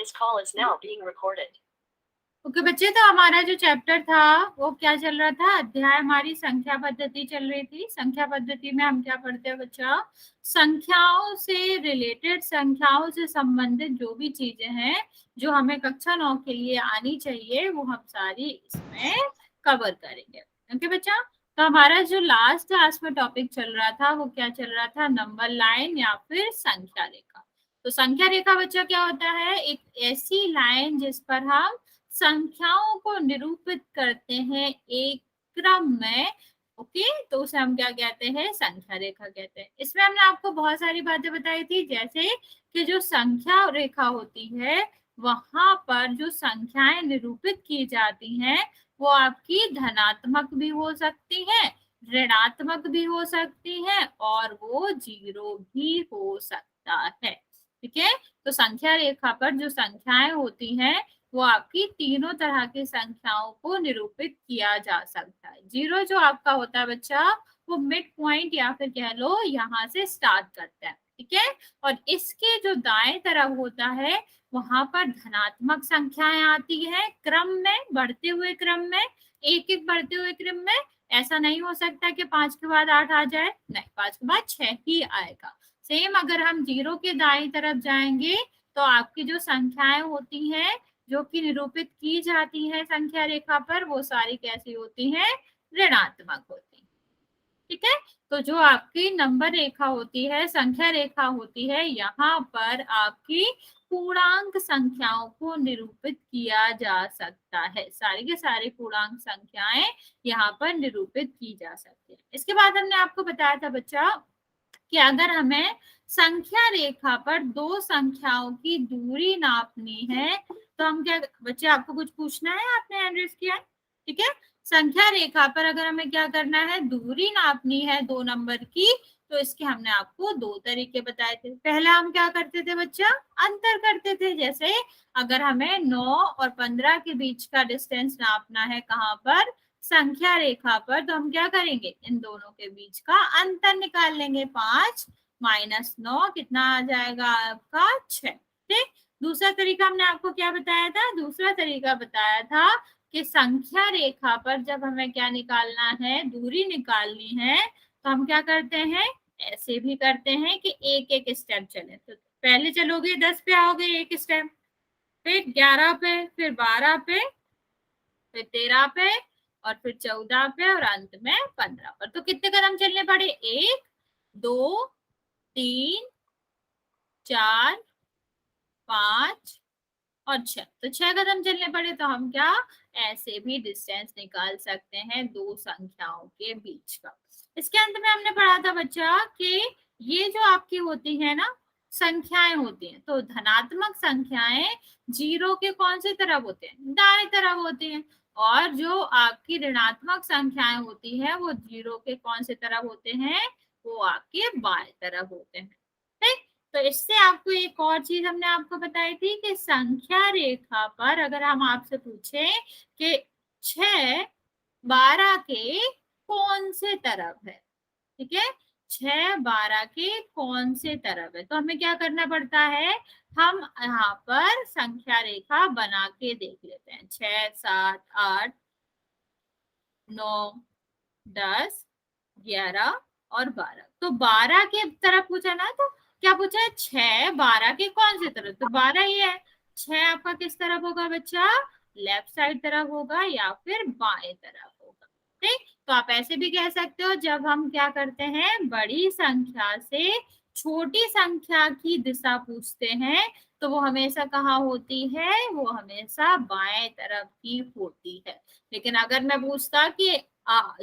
This call is now being recorded. Okay बच्चे, तो हमारा जो चैप्टर था वो क्या चल रहा था? अध्याय हमारी संख्या पद्धति चल रही थी। संख्या पद्धति में हम क्या पढ़ते हैं बच्चा? संख्याओं से रिलेटेड, संख्याओं से संबंधित जो भी चीजें हैं जो हमें कक्षा 9 के लिए आनी चाहिए वो हम सारी इसमें कवर करेंगे। ओके बच्चा, तो हमारा जो लास्ट क्लास में टॉपिक चल रहा था वो क्या चल रहा था? नंबर लाइन या फिर संख्या रेखा। तो संख्या रेखा बच्चा क्या होता है? एक ऐसी लाइन जिस पर हम संख्याओं को निरूपित करते हैं एक क्रम में। ओके, तो उसे हम क्या कहते हैं? संख्या रेखा कहते हैं। इसमें हमने आपको बहुत सारी बातें बताई थी, जैसे कि जो संख्या रेखा होती है वहां पर जो संख्याएं निरूपित की जाती हैं वो आपकी धनात्मक भी हो सकती हैं, ऋणात्मक भी हो सकती हैं और वो जीरो भी हो सकता है। ठीक है, तो संख्या रेखा पर जो संख्याएं होती हैं वो आपकी तीनों तरह की संख्याओं को निरूपित किया जा सकता है। जीरो जो आपका होता है बच्चा वो मिड पॉइंट या फिर कह लो यहाँ से स्टार्ट करता है। ठीक है, और इसके जो दाएं तरफ होता है वहां पर धनात्मक संख्याएं आती है क्रम में, बढ़ते हुए क्रम में, एक एक बढ़ते हुए क्रम में। ऐसा नहीं हो सकता कि 5 के बाद 8 आ जाए, नहीं, 5 के बाद 6 ही आएगा। सेम अगर हम जीरो के दाएं तरफ जाएंगे तो आपकी जो संख्याएं होती हैं जो कि निरूपित की जाती है संख्या रेखा पर वो सारी कैसी होती हैं? ऋणात्मक होती है। ठीक है, तो जो आपकी नंबर रेखा होती है, संख्या रेखा होती है, यहाँ पर आपकी पूर्णांक संख्याओं को निरूपित किया जा सकता है। सारी के सारी पूर्णांक संख्याएं यहाँ पर निरूपित की जा सकती है। इसके बाद हमने आपको बताया था बच्चा कि अगर हमें संख्या रेखा पर दो संख्याओं की दूरी नापनी है तो हम क्या? बच्चे आपको कुछ पूछना है? आपने हैंड रेज किया है, ठीक है। संख्या रेखा पर अगर हमें क्या करना है? दूरी नापनी है दो नंबर की, तो इसके हमने आपको दो तरीके बताए थे। पहला हम क्या करते थे बच्चा? अंतर करते थे। जैसे अगर हमें 9 और 15 के बीच का डिस्टेंस नापना है, कहाँ पर? संख्या रेखा पर, तो हम क्या करेंगे? इन दोनों के बीच का अंतर निकाल लेंगे। 5 माइनस 9 कितना आ जाएगा आपका? 6। ठीक। दूसरा तरीका हमने आपको क्या बताया था? दूसरा तरीका बताया था कि संख्या रेखा पर जब हमें क्या निकालना है? दूरी निकालनी है, तो हम क्या करते हैं? ऐसे भी करते हैं कि एक एक स्टेप चले। तो पहले चलोगे 10 पे आओगे एक स्टेप, फिर 11 पे, फिर 12 पे, फिर 13 पे, और फिर 14 पे, और अंत में 15 पर। तो कितने कदम चलने पड़े? 1 2 3 4 5 और 6। तो 6 कदम चलने पड़े। तो हम क्या ऐसे भी डिस्टेंस निकाल सकते हैं दो संख्याओं के बीच का। इसके अंत में हमने पढ़ा था बच्चा कि ये जो आपकी होती है ना संख्याएं होती हैं, तो धनात्मक संख्याएं जीरो के कौन से तरफ होते हैं? दाएं तरफ होते हैं। और जो आपकी ऋणात्मक संख्याएं होती है वो जीरो के कौन से तरफ होते हैं? वो आपके बाएं तरफ होते हैं। ठीक। तो इससे आपको एक और चीज हमने आपको बताई थी कि संख्या रेखा पर अगर हम आपसे पूछे कि 6 12 के कौन से तरफ है, ठीक है, 6 12 के कौन से तरफ है, तो हमें क्या करना पड़ता है? हम यहाँ पर संख्या रेखा बना के देख लेते हैं। 6 7 8 9 10 11 और 12। तो 12 के तरफ पूछा ना, तो क्या पूछा है? 6 12 के कौन से तरफ? तो 12 ये है। 6 आपका किस तरफ होगा बच्चा? लेफ्ट साइड तरफ होगा या फिर बाएं तरफ होगा। ठीक। तो आप ऐसे भी कह सकते हो, जब हम क्या करते हैं बड़ी संख्या से छोटी संख्या की दिशा पूछते हैं तो वो हमेशा कहाँ होती है? वो हमेशा बाएं तरफ ही होती है। लेकिन अगर मैं पूछता कि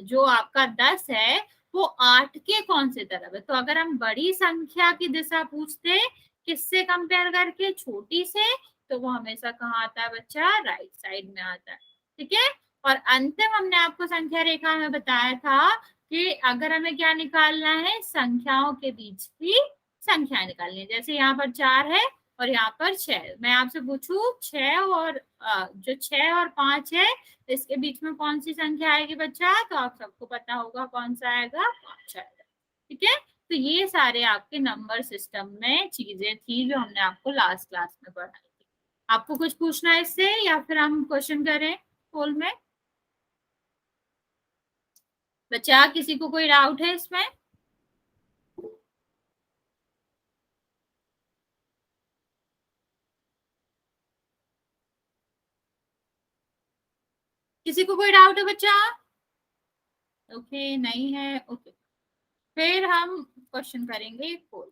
जो आपका 10 है वो 8 के कौन से तरफ है, तो अगर हम बड़ी संख्या की दिशा पूछते किससे कंपेयर करके? छोटी से, तो वो हमेशा कहाँ आता है बच्चा? राइट साइड में आता है। ठीक है। और अंतिम हमने आपको संख्या रेखा में बताया था कि अगर हमें क्या निकालना है? संख्याओं के बीच की संख्या निकालनी है। जैसे यहाँ पर 4 है और यहाँ पर 6। मैं आपसे पूछूं 6 और जो 6 और 5 है इसके बीच में कौन सी संख्या आएगी बच्चा? तो आप सबको पता होगा कौन सा आएगा? 5 आएगा। ठीक है। तो ये सारे आपके नंबर सिस्टम में चीजें थी जो हमने आपको लास्ट क्लास में पढ़ाई थी। आपको कुछ पूछना है इससे या फिर हम क्वेश्चन करें पोल में? बच्चा किसी को कोई डाउट है इसमें? किसी को कोई डाउट है बच्चा? ओके नहीं है, ओके फिर हम क्वेश्चन करेंगे पोल।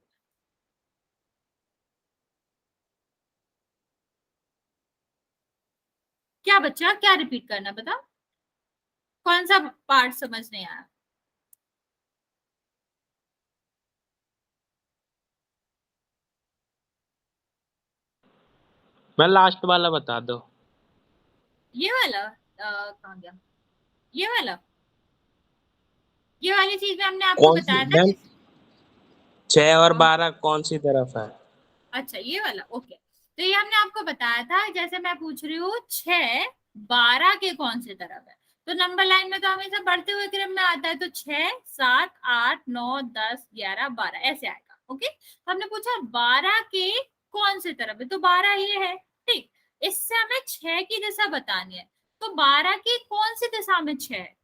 क्या बच्चा, क्या रिपीट करना बता, कौन सा पार्ट समझ नहीं आया? मैं लास्ट वाला बता दो। ये वाला कहाँ गया? ये वाला, ये वाली चीज में हमने आपको कौन सी बताया था मैम? 6 और कौन? 12 कौन सी तरफ है? अच्छा ये वाला, ओके। तो ये हमने आपको बताया था, जैसे मैं पूछ रही हूँ 6 12 के कौन से तरफ है, तो नंबर लाइन में तो हमेशा बढ़ते हुए क्रम में आता है, तो 6 7 8 9 10 11 12 ऐसे आएगा। ओके, तो हमने पूछा 12 के कौन से तरफ है, तो 12 ये है, ठीक। इससे हमें 6 की दिशा बतानी है, तो 12 की कौन सी दिशा में 6 है?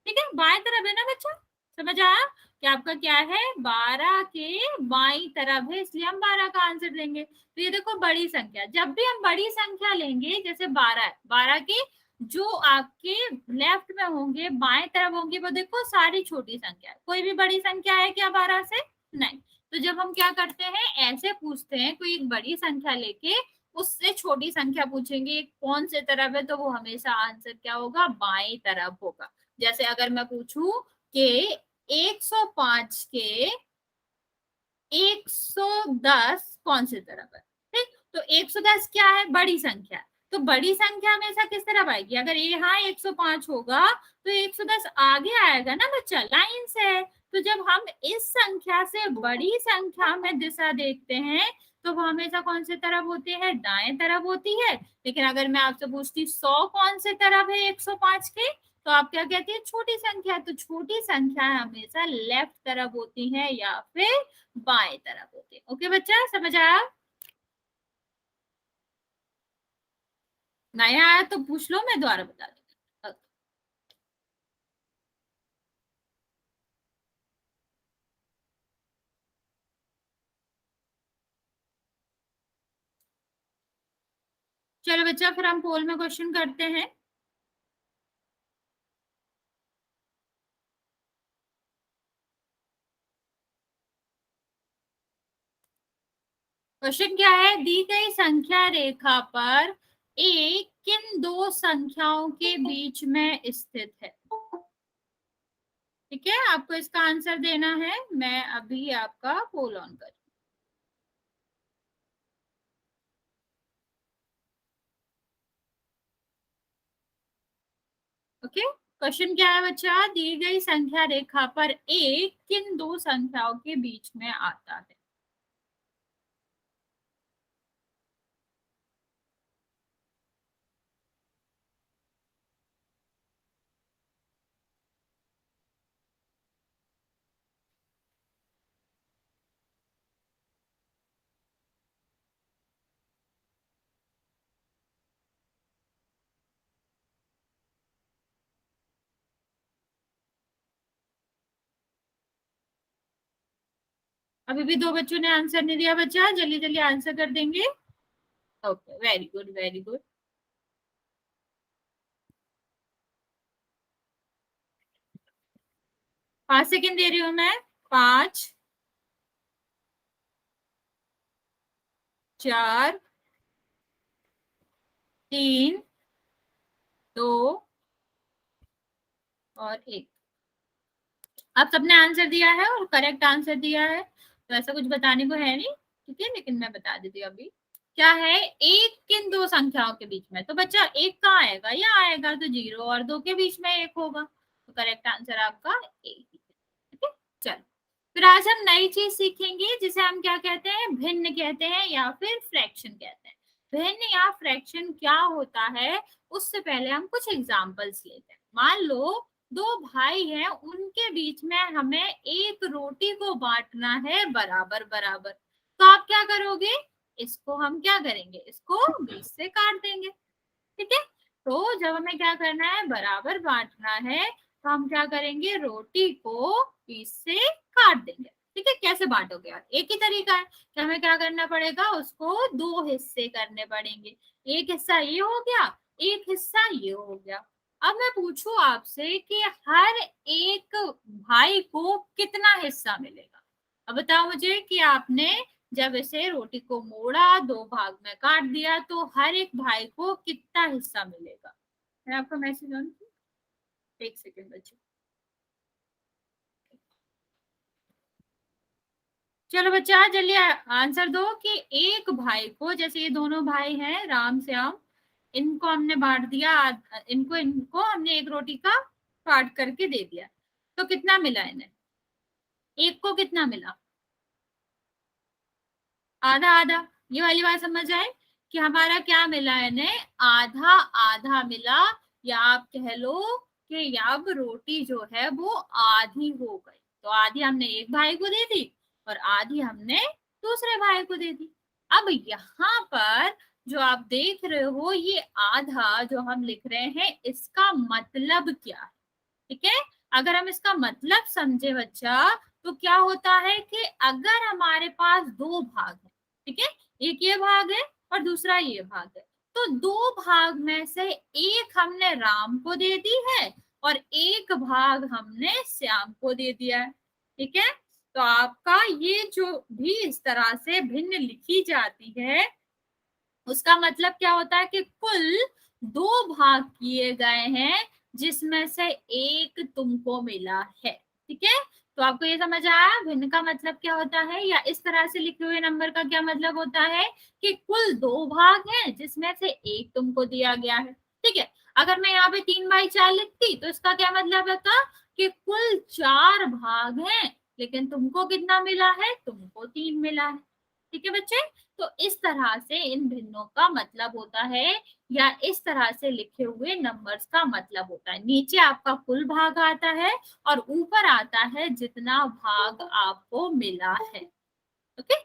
ठीक है, बाएं तरफ है ना बच्चा, समझ आया कि आपका क्या है, 12 के बाईं तरफ है, इसलिए हम 12 का आंसर देंगे। तो ये देखो बड़ी संख्या, जब भी हम बड़ी संख्या लेंगे, जैसे 12 है, 12 के जो आपके लेफ्ट में होंगे, बाएं तरफ होंगे, वो देखो सारी छोटी संख्या है। कोई भी बड़ी संख्या है क्या 12 से? नहीं। तो जब हम क्या करते हैं, ऐसे पूछते हैं, कोई एक बड़ी संख्या लेके उससे छोटी संख्या पूछेंगे कौन से तरफ है, तो वो हमेशा आंसर क्या होगा, बाएं तरफ होगा। जैसे अगर मैं पूछूं कि 105 के 110 कौन से तरफ है, ठीक, तो 110 क्या है, बड़ी संख्या है, तो बड़ी संख्या हमेशा किस तरफ आएगी, अगर ये यहाँ 105 होगा तो 110 आगे आएगा ना बच्चा, लाइन से है। तो जब हम इस संख्या से बड़ी संख्या में दिशा देखते हैं, तो वो हमेशा कौन से तरफ होती है, दाएं तरफ होती है। लेकिन अगर मैं आपसे पूछती 100 कौन से तरफ है 105 के, तो आप क्या कहती है, छोटी संख्या, तो छोटी संख्या हमेशा लेफ्ट तरफ होती है या फिर बाएं तरफ होते हैं। ओके बच्चा, समझ आया? नया आया तो पूछ लो, मैं दोबारा बता दूंगी। चलो बच्चा, फिर हम पोल में क्वेश्चन करते हैं। क्वेश्चन क्या है, दी गई संख्या रेखा पर एक किन दो संख्याओं के बीच में स्थित है? ठीक है, आपको इसका आंसर देना है। मैं अभी आपका पोल ऑन कर, ओके। क्वेश्चन क्या है बच्चा, दी गई संख्या रेखा पर एक किन दो संख्याओं के बीच में आता है? अभी भी दो बच्चों ने आंसर नहीं दिया बच्चा, जल्दी जल्दी आंसर कर देंगे। Okay, very good very good. 5 second दे रही हूं मैं। 5 4 3 2 और 1। आप सबने आंसर दिया है और करेक्ट आंसर दिया है, तो ऐसा कुछ बताने को है नहीं, ठीक है, लेकिन मैं बता देती हूँ अभी। क्या है, एक किन दो संख्याओं के बीच में, तो बच्चा एक कहाँ आएगा, या आएगा, तो 0 और 2 के बीच में एक होगा, तो करेक्ट आंसर आपका एक। ठीक है, चलो फिर आज हम नई चीज सीखेंगे, जिसे हम क्या कहते हैं, भिन्न कहते हैं या फिर फ्रैक्शन कहते हैं। भिन्न या फ्रैक्शन क्या होता है, उससे पहले हम कुछ एग्जांपल्स लेते हैं। मान लो दो भाई हैं, उनके बीच में हमें एक रोटी को बांटना है बराबर बराबर, तो आप क्या करोगे, इसको हम क्या करेंगे, इसको 20 से काट देंगे। ठीक है, तो जब हमें क्या करना है, बराबर बांटना है, तो हम क्या करेंगे, रोटी को 20 से काट देंगे। ठीक है, कैसे बांटोगे यार, एक ही तरीका है कि हमें क्या करना पड़ेगा, उसको 2 हिस्से करने पड़ेंगे। एक हिस्सा ये हो गया, एक हिस्सा ये हो गया। अब मैं पूछूं आपसे कि हर एक भाई को कितना हिस्सा मिलेगा। अब बताओ मुझे कि आपने जब इसे रोटी को मोड़ा, 2 भाग में काट दिया, तो हर एक भाई को कितना हिस्सा मिलेगा। मैं आपका मैसेज ऑन, एक सेकेंड बच्चों। चलो बच्चा जल्दी आंसर दो कि एक भाई को, जैसे ये दोनों भाई हैं राम श्याम, इनको हमने बांट दिया, इनको इनको हमने एक रोटी का काट करके दे दिया, तो कितना मिला इन्हें, एक को कितना मिला, आधा आधा। ये वाली बात समझ आए कि हमारा क्या मिला इन्हें, आधा आधा मिला, या आप कह लो कि अब रोटी जो है वो आधी हो गई। तो आधी हमने एक भाई को दे दी और आधी हमने दूसरे भाई को दे दी। अब यहाँ पर जो आप देख रहे हो, ये आधा जो हम लिख रहे हैं, इसका मतलब क्या है। ठीक है, अगर हम इसका मतलब समझे बच्चा, तो क्या होता है कि अगर हमारे पास 2 भाग है, ठीक है, एक ये भाग है और दूसरा ये भाग है, तो 2 भाग में से एक हमने राम को दे दी है और एक भाग हमने श्याम को दे दिया है। ठीक है, तो आपका ये जो भी इस तरह से भिन्न लिखी जाती है, उसका मतलब क्या होता है कि कुल 2 भाग किए गए हैं, जिसमें से एक तुमको मिला है। ठीक है, तो आपको ये समझ आया भिन्न का मतलब क्या होता है, या इस तरह से लिखे हुए नंबर का क्या मतलब होता है कि कुल 2 भाग हैं जिसमें से एक तुमको दिया गया है। ठीक है, अगर मैं यहाँ पे 3/4 लिखती तो इसका क्या मतलब होता कि कुल 4 भाग हैं, लेकिन तुमको कितना मिला है, तुमको 3 मिला है। ठीक है बच्चे, तो इस तरह से इन भिन्नों का मतलब होता है, या इस तरह से लिखे हुए नंबर्स का मतलब होता है। नीचे आपका कुल भाग आता है और ऊपर आता है जितना भाग आपको मिला है। ओके,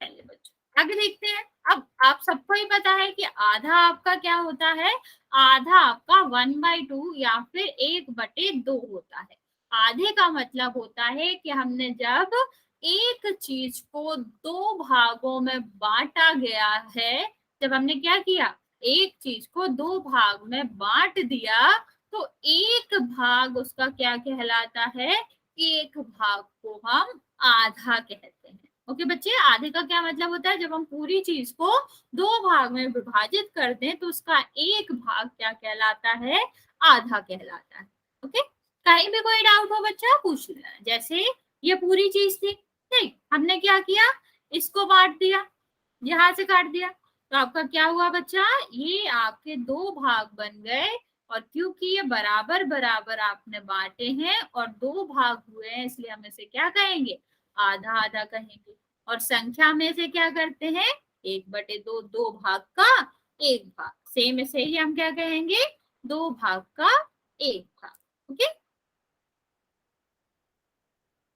चलिए बच्चों आगे देखते हैं। अब आप सबको ही पता है कि आधा आपका क्या होता है, आधा आपका 1/2 या फिर 1/2 होता है। आधे का मतलब होता है कि हमने जब एक चीज को 2 भागों में बांटा गया है, जब हमने क्या किया, एक चीज को 2 भाग में बांट दिया, तो एक भाग उसका क्या कहलाता है, एक भाग को हम आधा कहते हैं। ओके बच्चे, आधे का क्या मतलब होता है, जब हम पूरी चीज को 2 भाग में विभाजित कर दें तो उसका एक भाग क्या कहलाता है, आधा कहलाता है। ओके, कहीं भी कोई डाउट हो बच्चा पूछ लेना। जैसे ये पूरी चीज थी, ठीक, हमने क्या किया, इसको बांट दिया, यहाँ से काट दिया, तो आपका क्या हुआ बच्चा, ये आपके 2 भाग बन गए। और क्योंकि ये बराबर बराबर आपने बांटे हैं और 2 भाग हुए हैं, इसलिए हम इसे क्या कहेंगे, आधा आधा कहेंगे। और संख्या में से क्या करते हैं, 1/2, 2 भाग का एक भाग, सेम इसे ही हम क्या कहेंगे, 2 भाग का एक भाग। ओके,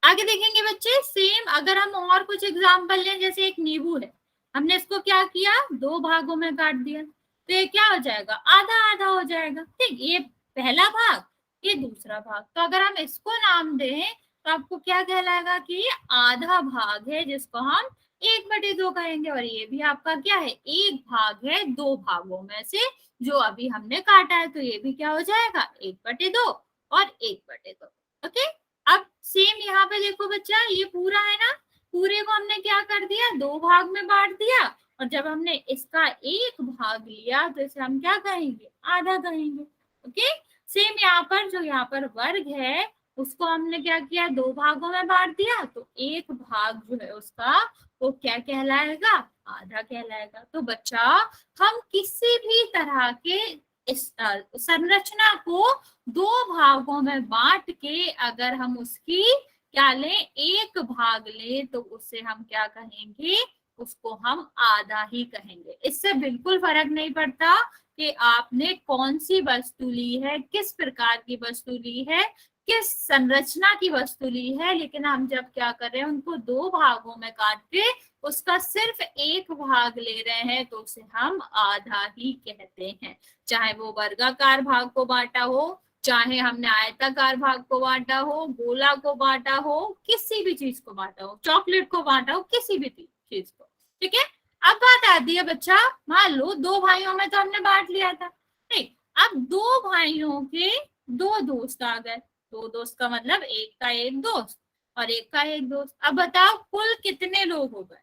आगे देखेंगे बच्चे सेम। अगर हम और कुछ एग्जाम्पल लें, जैसे एक नींबू है, हमने इसको क्या किया, 2 भागों में काट दिया, तो ये क्या हो जाएगा, आधा आधा हो जाएगा। ठीक, ये पहला भाग, ये दूसरा भाग। तो अगर हम इसको नाम दें तो आपको क्या कहलाएगा कि ये आधा भाग है, जिसको हम 1/2 कहेंगे। और ये भी आपका क्या है, एक भाग है 2 भागों में से जो अभी हमने काटा है, तो ये भी क्या हो जाएगा, 1/2 और 1/2। ओके, अब सेम यहाँ पे देखो बच्चा, ये पूरा है ना, पूरे को हमने क्या कर दिया, 2 भाग में बांट दिया, और जब हमने इसका एक भाग लिया तो इसे हम क्या कहेंगे, आधा कहेंगे। ओके, सेम यहाँ पर जो यहाँ पर वर्ग है, उसको हमने क्या किया, 2 भागों में बांट दिया, तो एक भाग जो है उसका वो क्या कहलाएगा, आधा कहलाएगा। तो बच्चा हम किसी भी तरह के इस संरचना को 2 भागों में बांट के अगर हम उसकी क्या लें, एक भाग लें, तो उससे हम क्या कहेंगे, उसको हम आधा ही कहेंगे। इससे बिल्कुल फर्क नहीं पड़ता कि आपने कौन सी वस्तु ली है, किस प्रकार की वस्तु ली है, किस संरचना की वस्तु ली है, लेकिन हम जब क्या कर रहे हैं, उनको दो भागों में काट के उसका सिर्फ एक भाग ले रहे हैं, तो उसे हम आधा ही कहते हैं। चाहे वो वर्गाकार भाग को बांटा हो, चाहे हमने आयताकार भाग को बांटा हो, गोला को बांटा हो, किसी भी चीज को बांटा हो, चॉकलेट को बांटा हो, किसी भी चीज को, ठीक है। अब बात आती है बच्चा, मान लो दो भाइयों में तो हमने बांट लिया था, ठीक। अब दो भाइयों के दो दोस्त आ गए, दो दोस्त का मतलब एक का एक दोस्त और एक का एक दोस्त। अब बताओ कुल कितने लोग हो गए?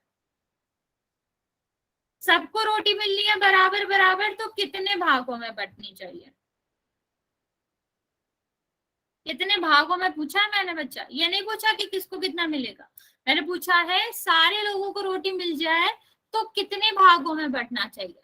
सबको रोटी मिलनी है बराबर बराबर, तो कितने भागों में बंटनी चाहिए? कितने भागों में पूछा है मैंने बच्चा, ये नहीं पूछा कि किसको कितना मिलेगा। मैंने पूछा है सारे लोगों को रोटी मिल जाए तो कितने भागों में बंटना चाहिए।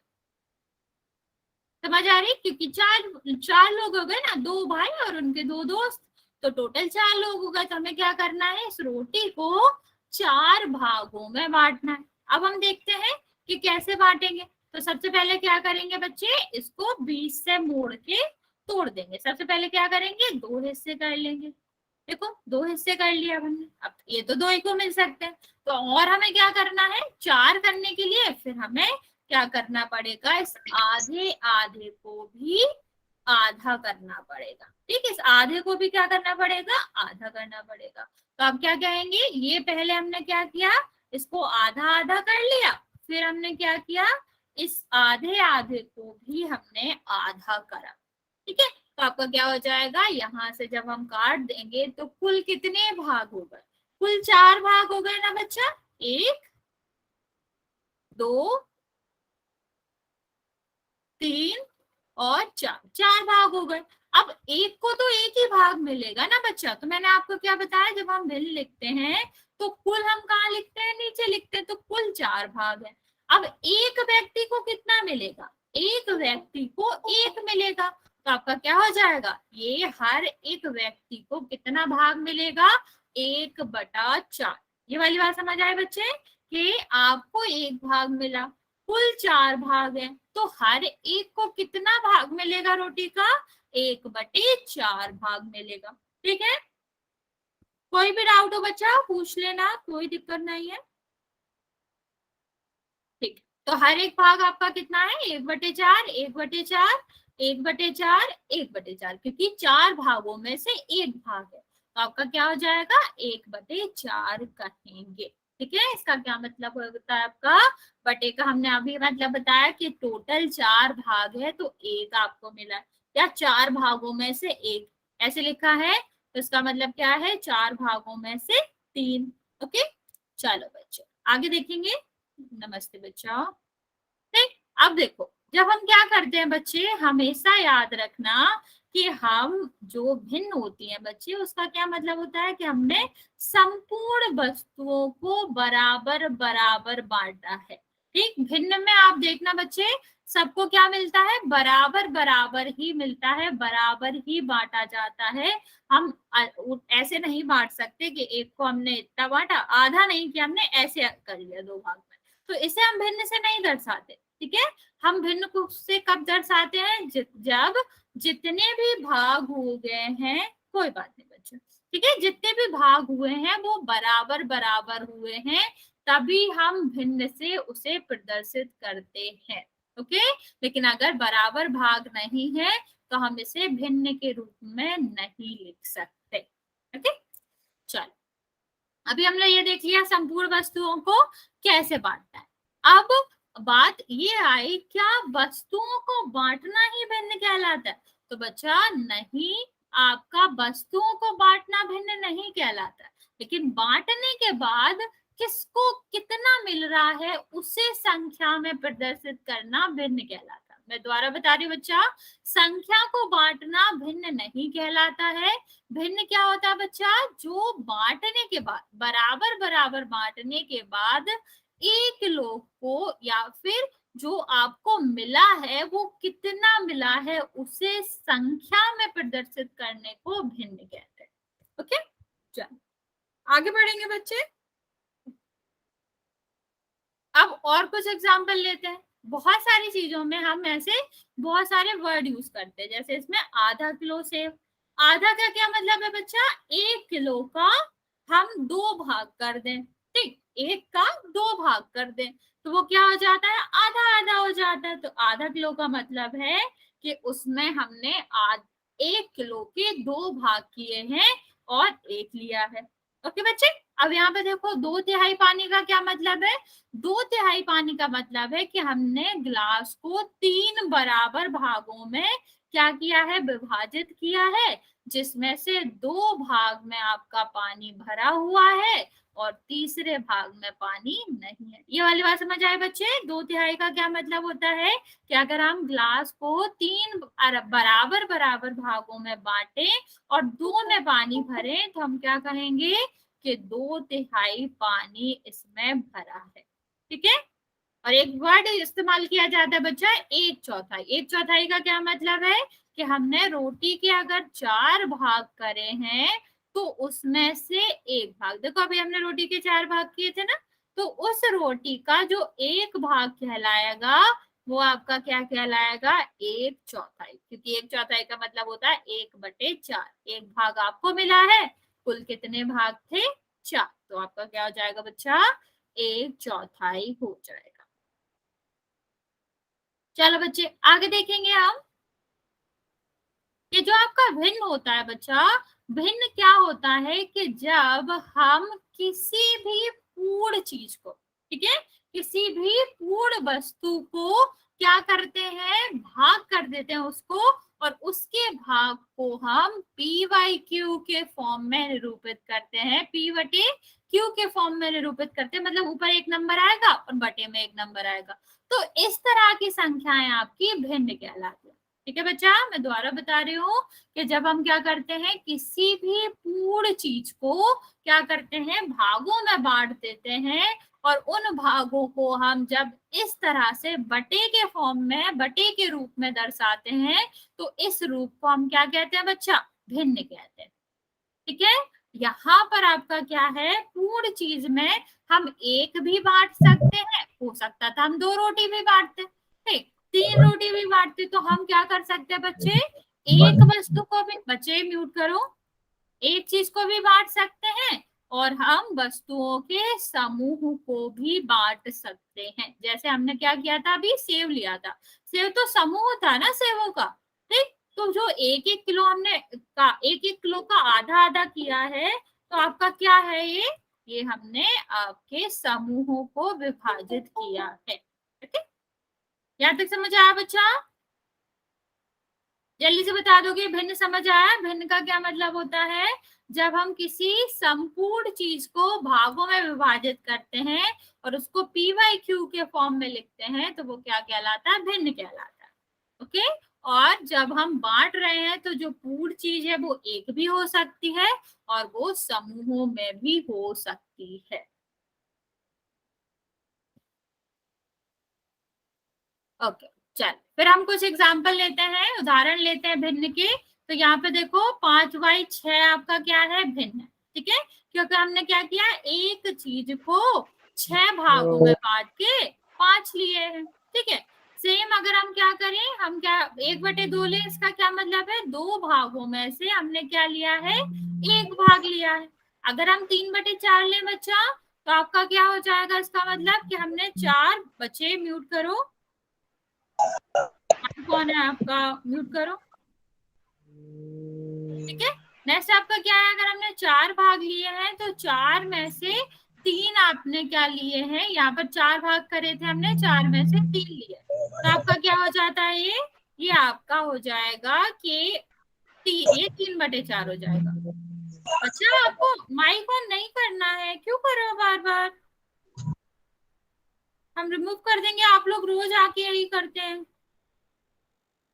समझ आ रही? क्योंकि चार चार लोग हो गए ना, दो भाई और उनके दो दोस्त, तो टोटल चार लोग हो गए। तो हमें क्या करना है, इस रोटी को चार भागों में बांटना है। अब हम देखते हैं कि कैसे बांटेंगे। तो सबसे पहले क्या करेंगे बच्चे, इसको बीच से मोड़ के तोड़ देंगे। सबसे पहले क्या करेंगे, दो हिस्से कर लेंगे। देखो दो हिस्से कर लिया हमने। अब ये तो दो ही को मिल सकते हैं, तो और हमें क्या करना है, चार करने के लिए फिर हमें क्या करना पड़ेगा, इस आधे आधे को भी आधा करना पड़ेगा। ठीक है, इस आधे को भी क्या करना पड़ेगा, आधा करना पड़ेगा। तो अब क्या कहेंगे, ये पहले हमने क्या किया, इसको आधा आधा कर लिया, फिर हमने क्या किया, इस आधे आधे को भी हमने आधा करा। ठीक है, तो आपका क्या हो जाएगा, यहां से जब हम काट देंगे तो कुल कितने भाग हो गए, कुल चार भाग हो गए ना बच्चा, एक, दो, तीन और चार, चार भाग हो गए। अब एक को तो एक ही भाग मिलेगा ना बच्चा। तो मैंने आपको क्या बताया, जब हम भिन्न लिखते हैं तो कुल हम कहाँ लिखते हैं, नीचे लिखते हैं, तो कुल चार भाग है। अब एक व्यक्ति को कितना मिलेगा, एक व्यक्ति को एक मिलेगा। तो आपका क्या हो जाएगा, ये हर एक व्यक्ति को कितना भाग मिलेगा, 1/4। ये वाली बात समझ आए बच्चे, कि आपको एक भाग मिला, कुल चार भाग है, तो हर एक को कितना भाग मिलेगा रोटी का, 1/4 भाग मिलेगा। ठीक है, कोई भी डाउट हो बच्चा पूछ लेना, कोई दिक्कत नहीं है। ठीक, तो हर एक भाग आपका कितना है, 1/4, 1/4, 1/4, 1/4, क्योंकि चार भागों में से एक भाग है, तो आपका क्या हो जाएगा, 1/4 कहेंगे। ठीक है, इसका क्या मतलब होता है आपका, बटे का हमने अभी मतलब बताया कि टोटल चार भाग है, तो एक आपको मिला, या चार भागों में से एक ऐसे लिखा है, तो इसका मतलब क्या है, चार भागों में से तीन। ओके, चलो बच्चों आगे देखेंगे। नमस्ते बच्चों। ठीक, अब देखो जब हम क्या करते हैं बच्चे, हमेशा याद रखना कि हम जो भिन्न होती हैं बच्चे, उसका क्या मतलब होता है कि हमने संपूर्ण वस्तुओं को बराबर बराबर बांटा है। ठीक, भिन्न में आप देखना बच्चे, सबको क्या मिलता है, बराबर बराबर ही मिलता है, बराबर ही बांटा जाता है। हम ऐसे नहीं बांट सकते कि एक को हमने इतना बांटा, आधा नहीं किया हमने, ऐसे कर लिया दो भाग में, तो इसे हम भिन्न से नहीं दर्शाते। ठीक है, हम भिन्न को से कब दर्शाते हैं, जब जितने भी भाग हो गए हैं, कोई बात नहीं बच्चों, ठीक है, जितने भी भाग हुए हैं वो बराबर बराबर हुए हैं, तभी हम भिन्न से उसे प्रदर्शित करते हैं। ओके, लेकिन अगर बराबर भाग नहीं है तो हम इसे भिन्न के रूप में नहीं लिख सकते। ओके, चलो अभी हमने ये देख लिया संपूर्ण वस्तुओं को कैसे बांटना है। अब बात ये आई, क्या वस्तुओं को बांटना ही भिन्न कहलाता है, तो बच्चा नहीं, आपका वस्तुओं को बांटना भिन्न नहीं कहलाता, लेकिन बांटने के बाद किसको कितना मिल रहा है उसे संख्या में प्रदर्शित करना भिन्न कहलाता है। मैं दोबारा बता रही हूँ बच्चा, संख्या को बांटना भिन्न नहीं कहलाता है। भिन्न क्या होता है बच्चा, जो बांटने के बाद, बराबर बराबर बांटने के बाद एक लोग को या फिर जो आपको मिला है वो कितना मिला है उसे संख्या में प्रदर्शित करने को भिन्न कहते हैं। ओके, चलो आगे बढ़ेंगे बच्चे। अब और कुछ एग्जाम्पल लेते हैं। बहुत सारी चीजों में हम ऐसे बहुत सारे वर्ड यूज करते हैं, जैसे इसमें आधा किलो सेव, आधा का क्या मतलब है बच्चा, 1 किलो का हम 2 भाग कर दें, ठीक, 1 का 2 भाग कर दें तो वो क्या हो जाता है, आधा आधा हो जाता है। तो आधा किलो का मतलब है कि उसमें हमने 1 किलो के 2 भाग किए हैं और 1 लिया है। ओके बच्चे, अब यहाँ पे देखो 2/3 पानी का क्या मतलब है, 2/3 पानी का मतलब है कि हमने ग्लास को 3 बराबर भागों में क्या किया है, विभाजित किया है, जिसमें से 2 भाग में आपका पानी भरा हुआ है और तीसरे भाग में पानी नहीं है। ये वाली बात समझ आए बच्चे, 2/3 का क्या मतलब होता है कि अगर हम ग्लास को 3 बराबर बराबर भागों में बांटे और 2 में पानी भरे तो हम क्या कहेंगे कि 2/3 पानी इसमें भरा है, ठीक है। और एक वर्ड इस्तेमाल किया जाता है बच्चा, 1/4। 1/4 का क्या मतलब है कि हमने रोटी के अगर 4 भाग करे हैं तो उसमें से 1 भाग, देखो अभी हमने रोटी के 4 भाग किए थे ना, तो उस रोटी का जो 1 भाग कहलाएगा वो आपका क्या कहलाएगा, 1/4, क्योंकि 1/4 का मतलब होता है 1/4। 1 भाग आपको मिला है, कुल कितने भाग थे, 4, तो आपका क्या हो जाएगा बच्चा, 1/4 हो जाएगा। चलो बच्चे आगे देखेंगे हम, ये जो आपका भिन्न होता है बच्चा, भिन्न क्या होता है कि जब हम किसी भी पूर्ण चीज को, ठीक है, किसी भी पूर्ण वस्तु को क्या करते हैं, भाग कर देते हैं उसको, और उसके भाग को हम पी बाई क्यू के फॉर्म में निरूपित करते हैं, पी बटे क्यू के फॉर्म में निरूपित करते हैं, मतलब ऊपर 1 नंबर आएगा और बटे में 1 नंबर आएगा। तो इस तरह की संख्याएं आपकी भिन्न कहलाती है, ठीक है बच्चा। मैं दोबारा बता रही हूँ कि जब हम क्या करते हैं, किसी भी पूर्ण चीज को क्या करते हैं, भागों में बांट देते हैं और उन भागों को हम जब इस तरह से बटे के फॉर्म में, बटे के रूप में दर्शाते हैं तो इस रूप को हम क्या कहते हैं बच्चा, भिन्न कहते हैं, ठीक है। यहाँ पर आपका क्या है, पूर्ण चीज में हम 1 भी बांट सकते हैं, हो सकता था हम 2 रोटी भी बांटते, ठीक, 3 रोटी भी बांटते, तो हम क्या कर सकते हैं बच्चे, एक वस्तु को भी, बच्चे म्यूट करो, एक चीज को भी बांट सकते हैं और हम वस्तुओं के समूह को भी बांट सकते हैं। जैसे हमने क्या किया था, अभी सेव लिया था, सेव तो समूह था ना सेवों का, ठीक, तो जो 1-1 किलो हमने का 1-1 किलो का आधा आधा किया है तो आपका क्या है, ये हमने आपके समूहों को विभाजित किया है, ठीक है। यहाँ तक समझ आया बच्चा, जल्दी से बता दोगे, भिन्न समझ आया, भिन्न का क्या मतलब होता है, जब हम किसी संपूर्ण चीज को भागों में विभाजित करते हैं और उसको पी बाई क्यू के फॉर्म में लिखते हैं तो वो क्या कहलाता है, भिन्न कहलाता है, ओके। और जब हम बांट रहे हैं तो जो पूर्ण चीज है वो एक भी हो सकती है और वो समूहों में भी हो सकती है, ओके। चल फिर हम कुछ एग्जाम्पल लेते हैं, उदाहरण लेते हैं भिन्न के। तो यहाँ पे देखो 5/6 आपका क्या है, भिन्न है, ठीक है, क्योंकि हमने क्या किया, एक चीज को 6 भागों में बांट के 5 लिए हैं, ठीक है। सेम अगर हम क्या करें, हम क्या 1/2 लें, इसका क्या मतलब है, 2 भागों में से हमने क्या लिया है, 1 भाग लिया है। अगर हम 3/4 लें बच्चा तो आपका क्या हो जाएगा, इसका मतलब कि हमने 4, बच्चे म्यूट करो, कौन है आपका, म्यूट करो, ठीक है। नेक्स्ट आपका क्या है, अगर हमने 4 भाग लिए हैं तो 4 में से 3 आपने क्या लिए हैं, यहाँ पर 4 भाग करे थे हमने, 4 में से 3 लिए, तो आपका क्या हो जाता है, ये आपका हो जाएगा कि ये 3/4 हो जाएगा। अच्छा आपको माइक ऑन नहीं करना है, क्यों कर रहे हो बार बार, हम रिमूव कर देंगे, आप लोग रोज आके यही करते हैं,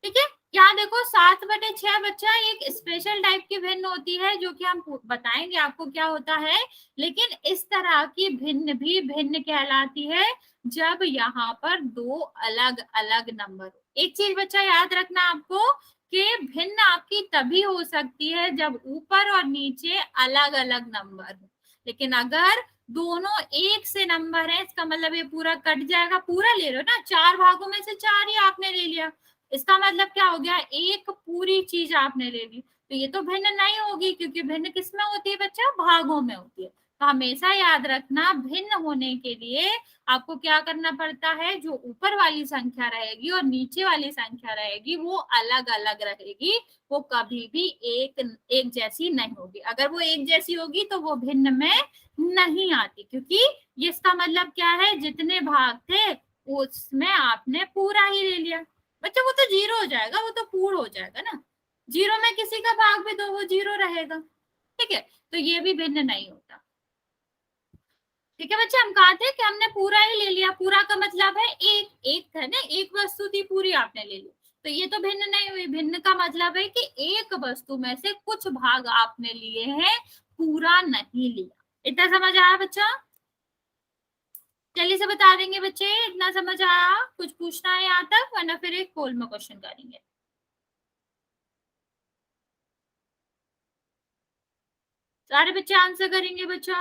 ठीक है। यहाँ देखो 7/6 बच्चा एक स्पेशल टाइप की भिन्न होती है जो कि हम बताएंगे आपको क्या होता है, लेकिन इस तरह की भिन्न भी भिन्न कहलाती है जब यहाँ पर 2 अलग अलग नंबर हो। एक चीज बच्चा याद रखना आपको कि भिन्न आपकी तभी हो सकती है जब ऊपर और नीचे अलग अलग नंबर हो, लेकिन अगर दोनों एक से नंबर है, इसका मतलब ये पूरा कट जाएगा, पूरा ले लो ना, 4 भागों में से 4 ही आपने ले लिया, इसका मतलब क्या हो गया, एक पूरी चीज आपने ले ली, तो ये तो भिन्न नहीं होगी, क्योंकि भिन्न किसमें होती है बच्चा, भागों में होती है। तो हमेशा याद रखना भिन्न होने के लिए आपको क्या करना पड़ता है, जो ऊपर वाली संख्या रहेगी और नीचे वाली संख्या रहेगी वो अलग अलग रहेगी, वो कभी भी एक जैसी नहीं होगी। अगर वो एक जैसी होगी तो वो भिन्न में नहीं आती, क्योंकि ये इसका मतलब क्या है, जितने भाग थे उसमें आपने पूरा ही ले लिया। बच्चा वो तो जीरो हो जाएगा, वो तो पूर्ण हो जाएगा ना, जीरो में किसी का भाग भी दो वो जीरो रहेगा, ठीक है। तो ये भी भिन्न नहीं होता, ठीक है बच्चे। हम कहा थे कि हमने पूरा ही ले लिया, पूरा का मतलब है एक, एक है ना, एक वस्तु थी पूरी आपने ले ली, तो ये तो भिन्न नहीं हुई। भिन्न का मतलब है कि एक वस्तु में से कुछ भाग आपने लिए हैं, पूरा नहीं लिया। इतना समझ आया बच्चा? जल्दी से बता देंगे बच्चे, इतना समझ आया? कुछ पूछना है यहाँ तक, वरना फिर एक पोल में क्वेश्चन करेंगे। सारे बच्चे आंसर करेंगे बच्चा?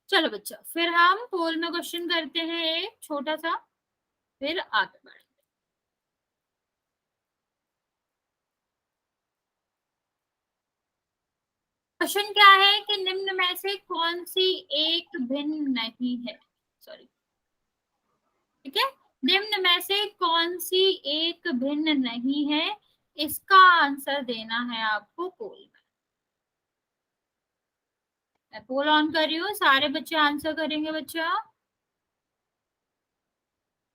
चलो बच्चा, फिर हम पोल में क्वेश्चन करते हैं एक छोटा सा, फिर आगे बढ़ेंगे। क्वेश्चन क्या है कि निम्न में से कौन सी एक भिन्न नहीं है, सॉरी, ठीक है, निम्न में से कौन सी एक भिन्न नहीं है, इसका आंसर देना है आपको पोल में। मैं पोल ऑन कर रही हूँ, सारे बच्चे आंसर करेंगे बच्चा।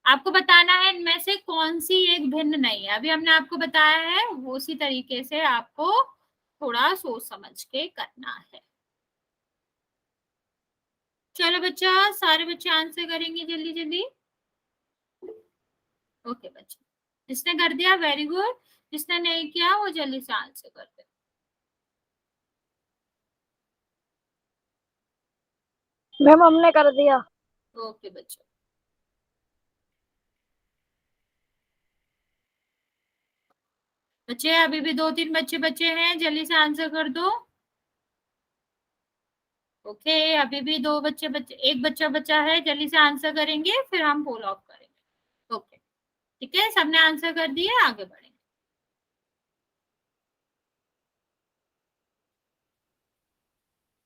आपको बताना है इनमें से कौन सी एक भिन्न नहीं है। अभी हमने आपको बताया है, वो उसी तरीके से आपको थोड़ा सोच समझ के करना है। चलो बच्चा, सारे बच्चे आंसर करेंगे जल्दी जल्दी। ओके बच्चा, जिसने कर दिया वेरी गुड, जिसने नहीं किया वो जल्दी से आंसर कर दे। मैम हमने कर दिया। ओके बच्चा, बच्चे अभी भी 2-3 बच्चे बचे हैं, जल्दी से आंसर कर दो। ओके, अभी भी 2 बच्चे एक बच्चा बचा है, जल्दी से आंसर करेंगे, फिर हम पोल ऑफ करेंगे। ओके, ठीक है, सबने आंसर कर दिया, आगे बढ़ेंगे।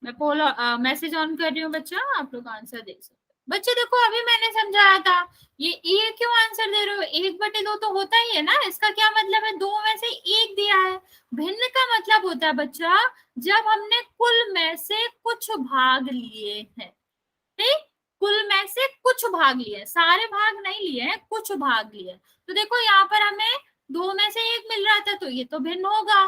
मैं पोल मैसेज ऑन कर रही हूँ बच्चा, आप लोग आंसर दे सकते हैं। बच्चे देखो, अभी मैंने समझाया था, ये क्यों आंसर दे रहे हो, 1/2 तो होता ही है ना, इसका क्या मतलब है, 2 में से एक दिया है। भिन्न का मतलब होता है बच्चा, जब हमने कुल में से कुछ भाग लिए हैं, ठीक, कुल में से कुछ भाग लिए, सारे भाग नहीं लिए हैं, कुछ भाग लिए। तो देखो यहाँ पर हमें 2 में से 1 मिल रहा था, तो ये तो भिन्न होगा,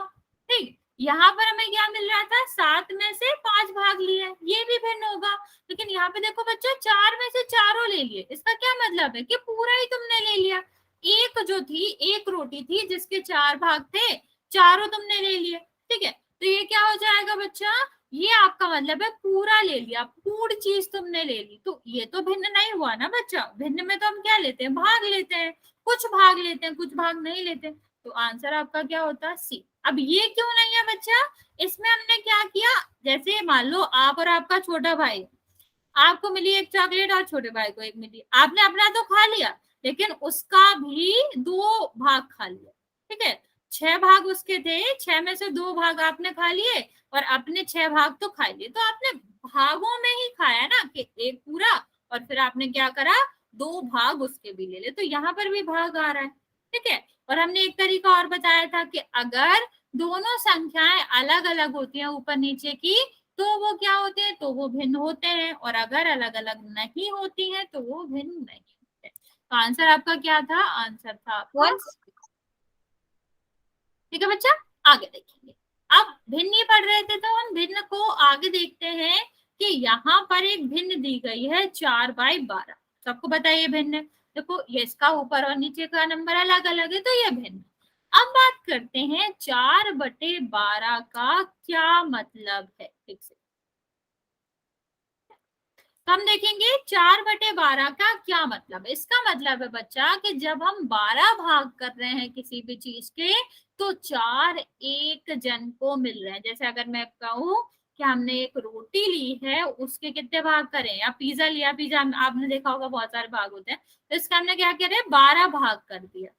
ठीक। यहाँ पर हमें क्या मिल रहा था, 7 में से 5 भाग लिए, ये भी भिन्न होगा। लेकिन यहाँ पे देखो बच्चा, 4 में से चारों ले लिए, इसका क्या मतलब है कि पूरा ही तुमने ले लिया। एक जो थी, एक रोटी थी जिसके 4 भाग थे, चारों तुमने ले लिए, ठीक है। तो ये क्या हो जाएगा बच्चा, ये आपका मतलब है पूरा ले लिया, पूर्ण चीज तुमने ले ली। तो ये तो भिन्न नहीं हुआ ना बच्चा, भिन्न में तो हम क्या लेते हैं, भाग लेते हैं, कुछ भाग लेते हैं, कुछ भाग नहीं लेते। तो आंसर आपका क्या होता, सी। अब ये क्यों नहीं है बच्चा, इसमें हमने क्या किया, जैसे मान लो आप और आपका छोटा भाई, आपको मिली एक चॉकलेट और छोटे भाई को एक मिली, आपने अपना तो खा लिया, लेकिन उसका भी 2 भाग खा लिया, ठीक है। 6 भाग उसके थे, 6 में से 2 भाग आपने खा लिए और अपने 6 भाग तो खा लिए। तो आपने भागों में ही खाया ना, कि एक पूरा, और फिर आपने क्या करा, 2 भाग उसके भी ले ले, तो यहाँ पर भी भाग आ रहा है, ठीक है। और हमने एक तरीका और बताया था कि अगर दोनों संख्याएं अलग अलग होती हैं ऊपर नीचे की, तो वो क्या होते हैं, तो वो भिन्न होते हैं, और अगर अलग अलग नहीं होती हैं तो वो भिन्न नहीं होते। तो आंसर आपका क्या था, आंसर था आपका, ठीक है बच्चा। आगे देखेंगे, अब भिन्न ही पढ़ रहे थे तो हम भिन्न को आगे देखते हैं कि यहाँ पर एक भिन्न दी गई है 4/12। सबको बताइए भिन्न, देखो ये इसका ऊपर और नीचे का नंबर अलग अलग है, तो ये भिन्न। अब बात करते हैं 4/12 का क्या मतलब है, ठीक से तो हम देखेंगे 4/12 का क्या मतलब है। इसका मतलब है बच्चा कि जब हम 12 भाग कर रहे हैं किसी भी चीज के, तो 4 एक जन को मिल रहे हैं। जैसे अगर मैं कहूँ कि हमने एक रोटी ली है, उसके कितने भाग करें, या पिज्जा लिया, पिज्जा आपने देखा होगा बहुत सारे भाग होते हैं, तो इसका हमने क्या करे, 12 भाग कर दिया,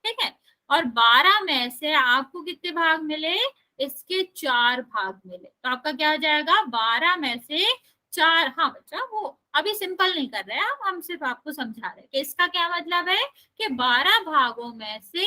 ठीक है। और 12 में से आपको कितने भाग मिले, इसके 4 भाग मिले, तो आपका क्या हो जाएगा, 12 में से 4। हाँ बच्चा, वो अभी सिंपल नहीं कर रहे हैं हम सिर्फ आपको समझा रहे हैं कि इसका क्या मतलब है कि 12 भागों में से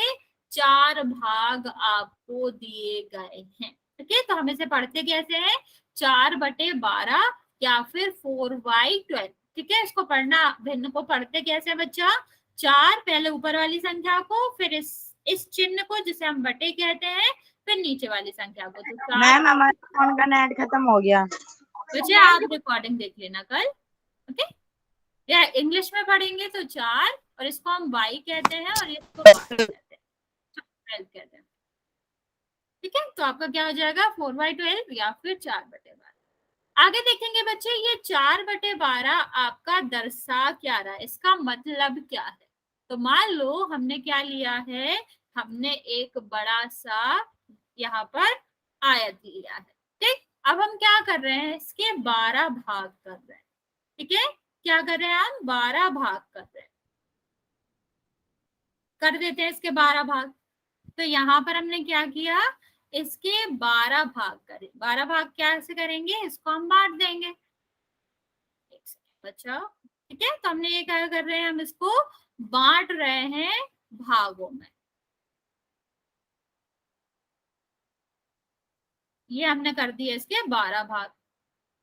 4 भाग आपको दिए गए हैं, ठीक है। तो हम इसे पढ़ते कैसे हैं, 4/12 या फिर 4/12, ठीक है। इसको पढ़ना, भिन्न को पढ़ते कैसे बच्चा, 4 पहले ऊपर वाली संख्या को, फिर इस चिन्ह को जिसे हम बटे कहते हैं, फिर नीचे वाली संख्या को। तो 4। मैम हमारे फोन का नेट खत्म हो गया। बच्चे आप रिकॉर्डिंग देख लेना कल, ओके। या इंग्लिश में पढ़ेंगे तो 4, और इसको हम y कहते हैं और इसको 12 कहते हैं, 12 कहते हैं, ठीक है। तो आपका क्या हो जाएगा, 4/12 या फिर 4/12। आगे देखेंगे बच्चे, ये 4/12 आपका दर्शा क्या रहा है, इसका मतलब क्या है। तो मान लो हमने क्या लिया है, हमने एक बड़ा सा यहाँ पर आयत लिया है, ठीक। अब हम क्या कर रहे हैं, इसके 12 भाग कर रहे हैं, ठीक है। क्या कर रहे हैं हम, 12 भाग कर रहे हैं, कर देते हैं इसके 12 भाग। तो यहाँ पर हमने क्या किया, इसके 12 भाग करें, 12 भाग कैसे करेंगे, इसको हम बांट देंगे, एक सेकंड बच्चा, ठीक है। तो हमने ये क्या कर रहे हैं, हम इसको बांट रहे हैं भागों में, ये हमने कर दिए इसके 12 भाग,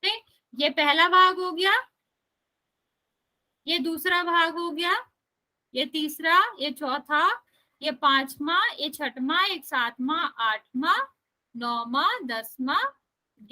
ठीक। ये पहला भाग हो गया, ये दूसरा भाग हो गया, ये तीसरा, ये चौथा, ये 5वां, ये 6वां, एक 7वां, 8वां, 9वां, 10वां,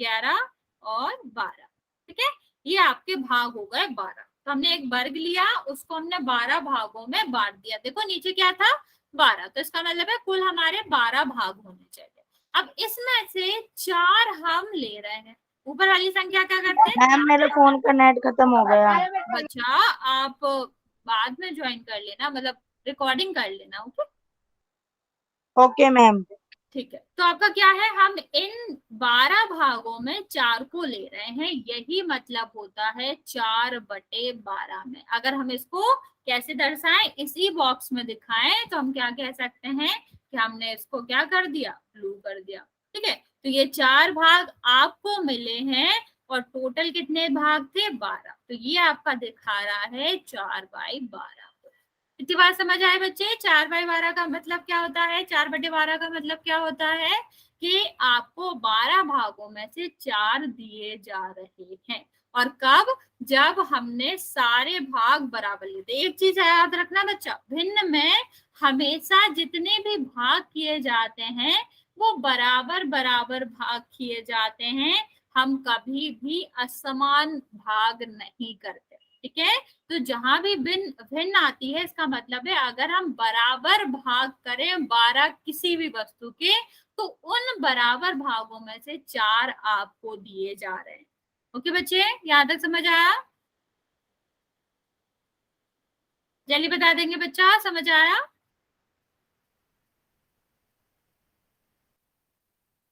11 और 12, ठीक है। ये आपके भाग हो गए 12। तो हमने एक वर्ग लिया, उसको हमने 12 भागों में बांट दिया, देखो नीचे क्या था, 12, तो इसका मतलब है कुल हमारे 12 भाग होने चाहिए। अब इसमें से 4 हम ले रहे हैं, ऊपर वाली संख्या क्या करते हैं, मैम मेरे फोन का नेट खत्म हो गया। बच्चा आप बाद में ज्वाइन कर लेना, मतलब रिकॉर्डिंग कर लेना, ओके। Okay ma'am. ठीक है, तो आपका क्या है, हम इन 12 भागों में 4 को ले रहे हैं, यही मतलब होता है 4/12 में। अगर हम इसको कैसे दर्शाएं, इसी बॉक्स में दिखाएं, तो हम क्या कह सकते हैं कि हमने इसको क्या कर दिया, ब्लू कर दिया, ठीक है। तो ये 4 भाग आपको मिले हैं, और टोटल कितने भाग थे, 12। तो ये आपका दिखा रहा है 4/12। इतनी बात समझ आए बच्चे, 4/12 का मतलब क्या होता है, 4/12 का मतलब क्या होता है कि आपको 12 भागों में से 4 दिए जा रहे हैं। और कब, जब हमने सारे भाग बराबर लिए थे। एक चीज याद रखना बच्चा, भिन्न में हमेशा जितने भी भाग किए जाते हैं वो बराबर बराबर भाग किए जाते हैं, हम कभी भी असमान भाग नहीं करते, ठीक है। तो जहां भी भिन्न आती है, इसका मतलब है अगर हम बराबर भाग करें 12 किसी भी वस्तु के, तो उन बराबर भागों में से 4 आपको दिए जा रहे हैं, ओके बच्चे, यहां तक समझ आया, जल्दी बता देंगे बच्चा, समझ आया,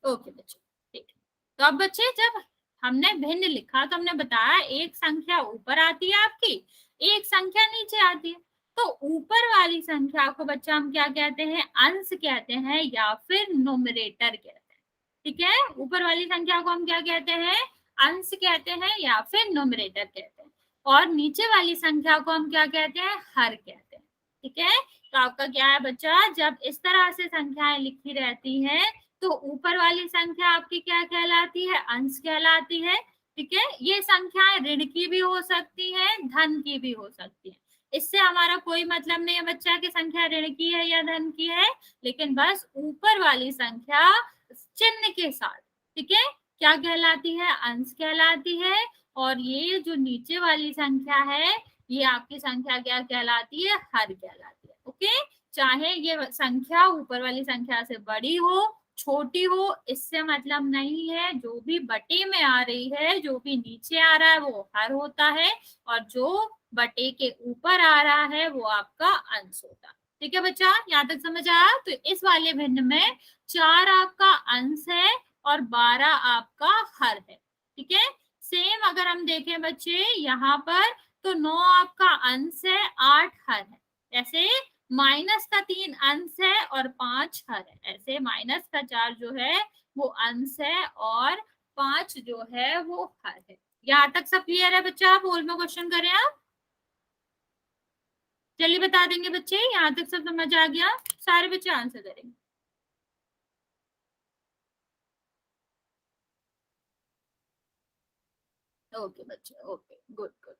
ओके बच्चे, ठीक है। तो अब बच्चे, जब हमने भिन्न लिखा तो हमने बताया एक संख्या ऊपर आती है आपकी, एक संख्या नीचे आती है। तो ऊपर वाली संख्या को बच्चा हम क्या कहते हैं, अंश कहते हैं या फिर न्यूमरेटर कहते हैं, ठीक है। ऊपर वाली संख्या को हम क्या कहते हैं, अंश कहते हैं या फिर न्यूमरेटर कहते हैं, और नीचे वाली संख्या को हम क्या कहते हैं, हर कहते हैं, ठीक है। तो आपका क्या है बच्चा, जब इस तरह से संख्याएं लिखी रहती हैं, तो ऊपर वाली संख्या आपकी क्या कहलाती है, अंश कहलाती है, ठीक है। ये संख्याएं ऋण की भी हो सकती हैं, धन की भी हो सकती है, इससे हमारा कोई मतलब नहीं है बच्चा की संख्या ऋण की है या धन की है, लेकिन बस ऊपर वाली संख्या चिन्ह के साथ, ठीक है, क्या कहलाती है, अंश कहलाती है। और ये जो नीचे वाली संख्या है, ये आपकी संख्या क्या कहलाती है, हर कहलाती है, ओके। चाहे ये संख्या ऊपर वाली संख्या से बड़ी हो छोटी हो, इससे मतलब नहीं है, जो भी बटे में आ रही है, जो भी नीचे आ रहा है वो हर होता है, और जो बटे के ऊपर आ रहा है वो आपका अंश होता है, ठीक है बच्चा, यहाँ तक समझ आया। तो इस वाले भिन्न में 4 आपका अंश है और 12 आपका हर है, ठीक है। सेम अगर हम देखें बच्चे यहाँ पर, तो 9 आपका अंश है, 8 हर है। ऐसे माइनस का 3 अंश है और 5 हर है। ऐसे माइनस का 4 जो है वो अंश है और 5 जो है वो हर है। यहाँ तक सब क्लियर है बच्चा? बोल में क्वेश्चन करें आप, चलिए बता देंगे बच्चे। यहाँ तक सब समझ आ गया? सारे बच्चे आंसर करेंगे। ओके बच्चे, ओके, गुड गुड।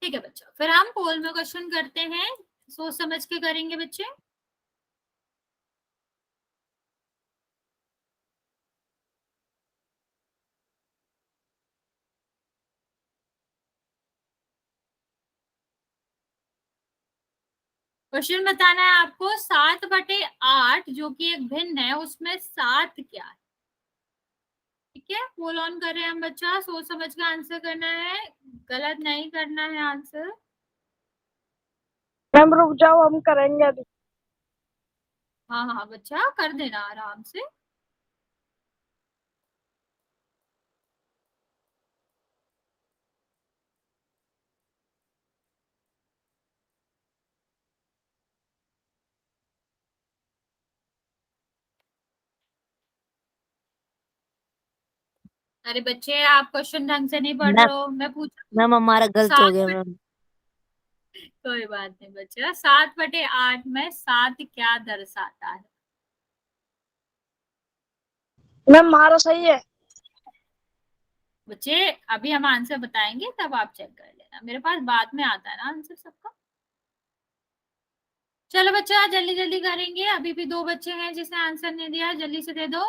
ठीक है बच्चा, फिर हम पोल में क्वेश्चन करते हैं, सोच समझ के करेंगे बच्चे। क्वेश्चन बताना है आपको, 7/8 जो कि एक भिन्न है, उसमें 7 क्या है? ठीक है, पोल ऑन कर रहे हैं हम बच्चा, सोच समझ के आंसर करना है, गलत नहीं करना है आंसर। मैम रुक जाओ, हम करेंगे अभी। हाँ हाँ बच्चा, कर देना आराम से। अरे बच्चे, आप क्वेश्चन ढंग से नहीं पढ़ रहे हो, मैं पूछ मैम हमारा गलत हो गया 7 मैम। कोई बात नहीं बच्चा, 7/8 में 7 क्या दर्शाता है? मैम हमारा सही है। बच्चे अभी हम आंसर बताएंगे, तब आप चेक कर लेना, मेरे पास बाद में आता है ना आंसर सबका। चलो बच्चा, जल्दी जल्दी करेंगे, अभी भी 2 बच्चे हैं जिसने आंसर नहीं दिया, जल्दी से दे दो।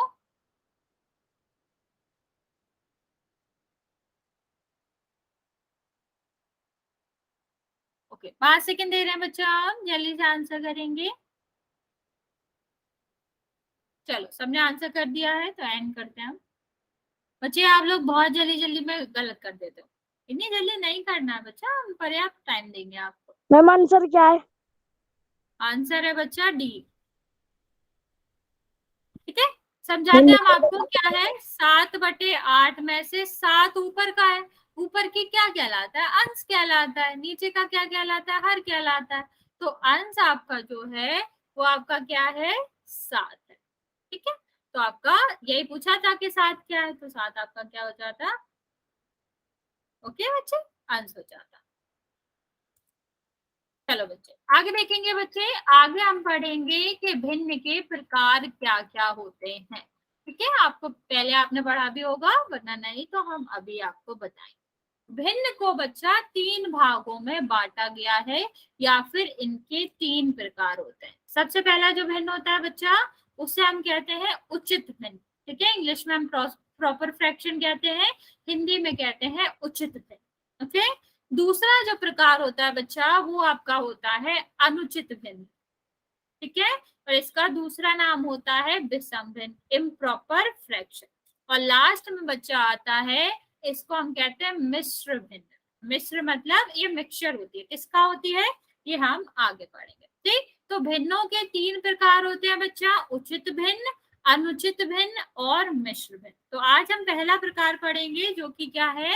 ओके, 5 सेकंड दे रहे हैं बच्चा, हम जल्दी से आंसर करेंगे। चलो, सबने आंसर कर दिया है तो एंड करते हैं हम। बच्चे आप लोग बहुत जल्दी जल्दी में गलत कर देते हो, इतनी जल्दी नहीं करना है बच्चा, हम पर्याप्त टाइम देंगे आपको। मैम आंसर क्या है? आंसर है बच्चा डी। ठीक है, समझाते हैं हम आपको क्या है। 7/8 में से 7 ऊपर का है, ऊपर की क्या कहलाता है? अंश कहलाता है। नीचे का क्या कहलाता है? हर कहलाता है। तो अंश आपका जो है वो आपका क्या है? 7 है। ठीक है, तो आपका यही पूछा था कि 7 क्या है, तो 7 आपका क्या हो जाता? ओके बच्चे, अंश हो जाता। चलो बच्चे आगे देखेंगे। बच्चे आगे हम पढ़ेंगे कि भिन्न के प्रकार क्या क्या होते हैं। ठीक है, आपको पहले आपने पढ़ा भी होगा, वरना नहीं तो हम अभी आपको बताएंगे। भिन्न को बच्चा 3 भागों में बांटा गया है, या फिर इनके 3 प्रकार होते हैं। सबसे पहला जो भिन्न होता है बच्चा, उसे हम कहते हैं उचित भिन्न। ठीक है, इंग्लिश में हम प्रॉपर फ्रैक्शन कहते हैं, हिंदी में कहते हैं उचित भिन्न। ओके, दूसरा जो प्रकार होता है बच्चा, वो आपका होता है अनुचित भिन्न। ठीक है, और इसका दूसरा नाम होता है विषम भिन्न, इम्प्रॉपर फ्रैक्शन। और लास्ट में बच्चा आता है, इसको हम कहते हैं मिश्र भिन्न। मिश्र मतलब ये मिक्सचर होती है, किसका होती है, ये हम आगे पढ़ेंगे। ठीक, तो भिन्नों के 3 प्रकार होते हैं बच्चा, उचित भिन्न, अनुचित भिन्न और मिश्र भिन्न। तो आज हम पहला प्रकार पढ़ेंगे, जो कि क्या है?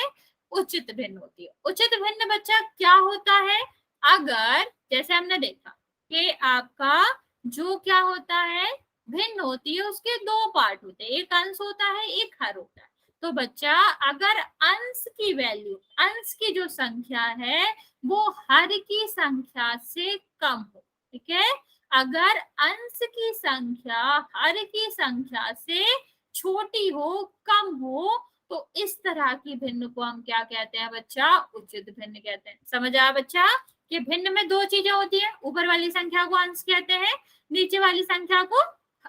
उचित भिन्न होती है। उचित भिन्न बच्चा क्या होता है? अगर जैसे हमने देखा कि आपका जो क्या होता है, भिन्न होती है, उसके 2 पार्ट होते हैं, एक अंश होता है, एक हर होता है। तो बच्चा अगर अंश की वैल्यू, अंश की जो संख्या है वो हर की संख्या से कम हो, ठीक है, अगर अंश की संख्या हर की संख्या से छोटी हो, कम हो, तो इस तरह की भिन्न को हम क्या कहते हैं बच्चा? उचित भिन्न कहते हैं। समझ आया बच्चा कि भिन्न में 2 चीजें होती है, ऊपर वाली संख्या को अंश कहते हैं, नीचे वाली संख्या को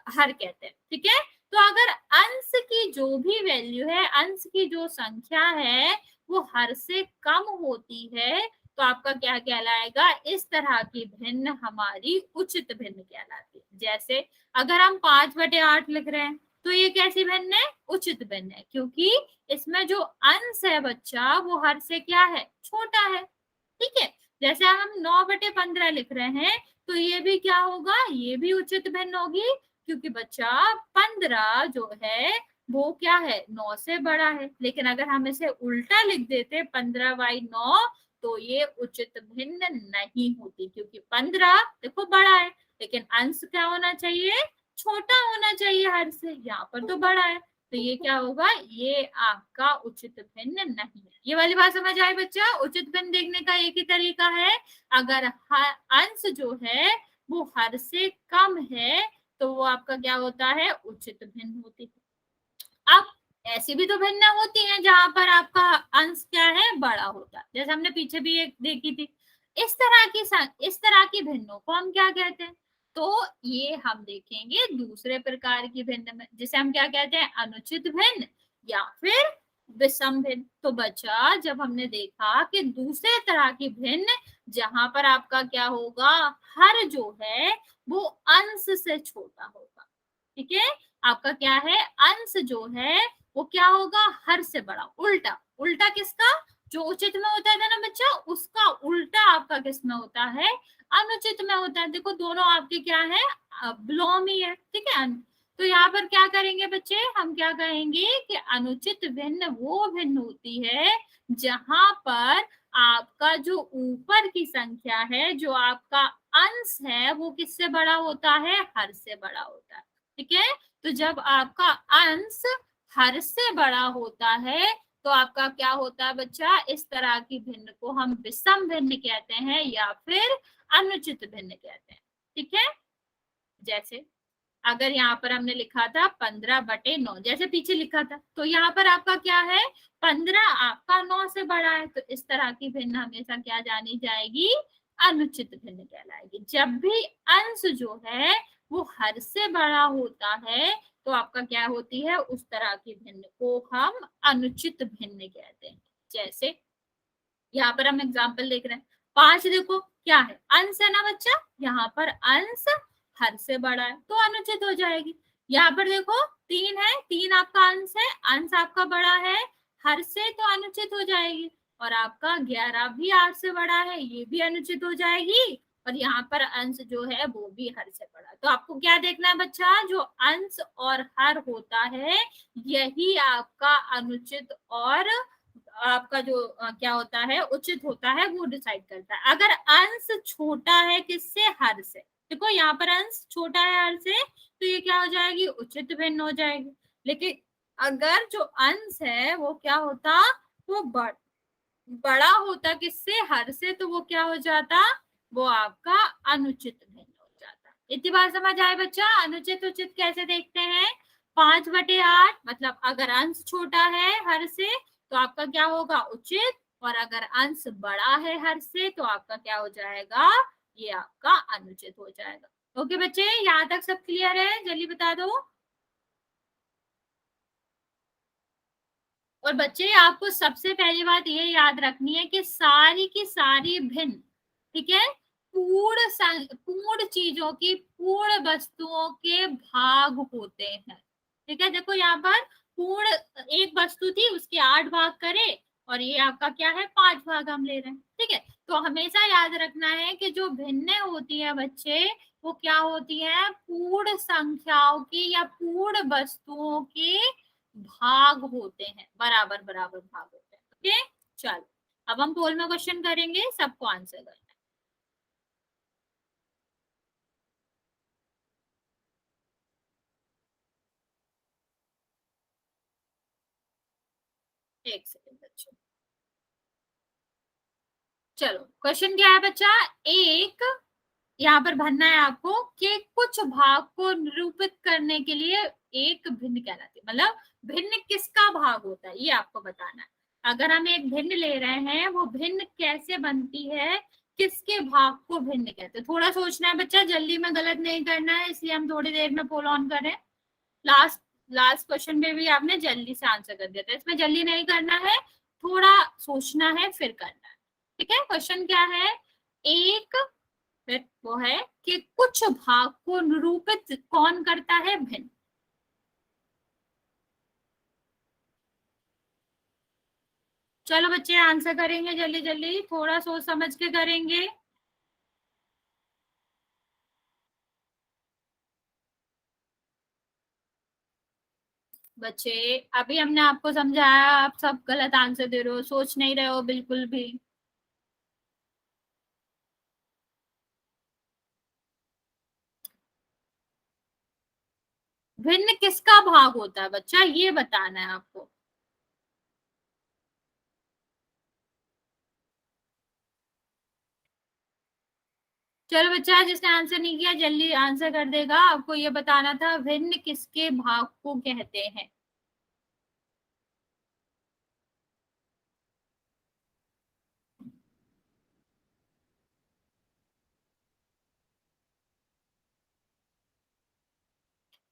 हर कहते हैं। ठीक है, तो अगर अंश की जो भी वैल्यू है, अंश की जो संख्या है वो हर से कम होती है, तो आपका क्या कहलाएगा? इस तरह की भिन्न हमारी उचित भिन्न कहलाती है। जैसे अगर हम 5/8 लिख रहे हैं, तो ये कैसी भिन्न है? उचित भिन्न है, क्योंकि इसमें जो अंश है बच्चा वो हर से क्या है? छोटा है। ठीक है, जैसे हम 9/15 लिख रहे हैं, तो ये भी क्या होगा? ये भी उचित भिन्न होगी, क्योंकि बच्चा 15 जो है वो क्या है 9 से बड़ा है। लेकिन अगर हम इसे उल्टा लिख देते 15/9 तो ये उचित भिन्न नहीं होती, क्योंकि 15 देखो बड़ा है लेकिन अंश क्या होना चाहिए, छोटा होना चाहिए हर से, यहाँ पर तो बड़ा है, तो ये क्या होगा, ये आपका उचित भिन्न नहीं है। ये वाली बात समझ आई बच्चा। उचित भिन्न देखने का एक ही तरीका है, अगर अंश जो है वो हर से कम है तो वो आपका क्या होता है, उचित भिन्न होती है। अब ऐसी भी तो भिन्न होती हैं जहां पर आपका अंश क्या है, बड़ा होता है, जैसे हमने पीछे भी एक देखी थी। इस तरह की भिन्नों को हम क्या कहते हैं, तो ये हम देखेंगे दूसरे प्रकार की भिन्न में, जिसे हम क्या कहते हैं, अनुचित भिन्न या फिर विषम भिन्न। तो बच्चा जब हमने देखा कि दूसरे तरह की भिन्न जहां पर आपका क्या होगा, हर जो है वो अंश से छोटा होगा, ठीक है, आपका क्या है, अंश जो है वो क्या होगा, हर से बड़ा। उल्टा उल्टा किसका, जो उचित में होता है ना बच्चा, उसका उल्टा आपका किस में होता है, अनुचित में होता है। देखो दोनों आपके क्या है, विलोमी है, ठीक है। तो यहाँ पर क्या करेंगे बच्चे, हम क्या कहेंगे कि अनुचित भिन्न वो भिन्न होती है जहां पर आपका जो ऊपर की संख्या है, जो आपका अंश है, वो किससे बड़ा होता है, हर से बड़ा होता है, ठीक है। तो जब आपका अंश हर से बड़ा होता है तो आपका क्या होता है बच्चा, इस तरह की भिन्न को हम विषम भिन्न कहते हैं या फिर अनुचित भिन्न कहते हैं, ठीक है। जैसे अगर यहाँ पर हमने लिखा था 15/9, जैसे पीछे लिखा था, तो यहाँ पर आपका क्या है, 15 आपका 9 से बड़ा है, तो इस तरह की भिन्न हमेशा क्या जानी जाएगी, अनुचित भिन्न कहलाएगी। जब भी अंश जो है वो हर से बड़ा होता है तो आपका क्या होती है, उस तरह की भिन्न को हम अनुचित भिन्न कहते हैं। जैसे यहाँ पर हम एग्जाम्पल देख रहे हैं, 5 देखो क्या है, अंश है ना बच्चा, यहाँ पर अंश हर से बड़ा है तो अनुचित हो जाएगी। यहाँ पर देखो 3 है, 3 आपका अंश है, अंश आपका बड़ा है, हर से तो अनुचित हो जाएगी। और आपका 11 भी 8 से बड़ा है, ये भी अनुचित हो जाएगी। और यहाँ पर अंश जो है वो भी हर से बड़ा। तो आपको क्या देखना है बच्चा, जो अंश और हर होता है यही आपका अनुचित और आपका जो क्या होता है, उचित होता है, वो डिसाइड करता है। अगर अंश छोटा है किससे, हर से, देखो यहाँ पर अंश छोटा है हर से, तो ये क्या हो जाएगी, उचित भिन्न हो जाएगी। लेकिन अगर जो अंश है वो क्या होता, वो बड़ा होता किससे, हर से, तो वो क्या हो जाता, वो आपका अनुचित भिन्न हो जाता। इतनी बात समझ आए बच्चा। अनुचित उचित कैसे देखते हैं, 5/8, मतलब अगर अंश छोटा है हर से तो आपका क्या होगा, उचित, और अगर अंश बड़ा है हर से तो आपका क्या हो जाएगा, ये आपका अनुचित हो जाएगा। ओके बच्चे, यहाँ तक सब क्लियर है, जल्दी बता दो। और बच्चे आपको सबसे पहली बात ये याद रखनी है कि सारी की सारी भिन्न, ठीक है, पूर्ण चीजों की, पूर्ण वस्तुओं के भाग होते हैं, ठीक है। देखो यहाँ पर पूर्ण एक वस्तु थी, उसके 8 भाग करे और ये आपका क्या है, 5 भाग हम ले रहे हैं, ठीक है। तो हमेशा याद रखना है कि जो भिन्न होती है बच्चे, वो क्या होती है, पूर्ण संख्याओं की या पूर्ण वस्तुओं के भाग होते हैं, बराबर बराबर भाग होते हैं, ओके। चलो अब हम पोल में क्वेश्चन करेंगे, सबको आंसर करना है। एक सेकंड बच्चों, चलो क्वेश्चन क्या है बच्चा, एक यहाँ पर भरना है आपको कि कुछ भाग को निरूपित करने के लिए एक भिन्न कहलाती है, मतलब भिन्न किसका भाग होता है ये आपको बताना है। अगर हम एक भिन्न ले रहे हैं, वो भिन्न कैसे बनती है, किसके भाग को भिन्न कहते हैं, थोड़ा सोचना है बच्चा, जल्दी में गलत नहीं करना है, इसलिए हम थोड़ी देर में पोल ऑन करें। लास्ट लास्ट क्वेश्चन में भी आपने जल्दी से आंसर कर दिया था, इसमें जल्दी नहीं करना है, थोड़ा सोचना है फिर करना है, ठीक है। क्वेश्चन क्या है, एक फिर वो है कि कुछ भाग को निरूपित कौन करता है, भिन्न। चलो बच्चे आंसर करेंगे जल्दी जल्दी, थोड़ा सोच समझ के करेंगे। बच्चे अभी हमने आपको समझाया, आप सब गलत आंसर दे रहे हो, सोच नहीं रहे हो बिल्कुल भी। भिन्न किसका भाग होता है बच्चा, ये बताना है आपको। चलो बच्चा, जिसने आंसर नहीं किया जल्दी आंसर कर देगा। आपको ये बताना था भिन्न किसके भाग को कहते हैं।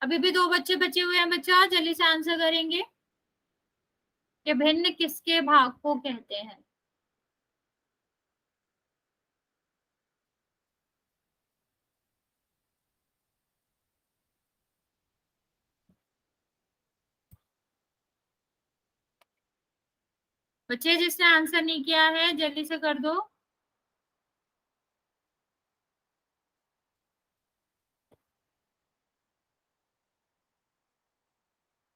अभी भी दो बच्चे बचे हुए हैं बच्चा, जल्दी से आंसर करेंगे कि भिन्न किसके भाग को कहते हैं। बच्चे जिसने आंसर नहीं किया है जल्दी से कर दो।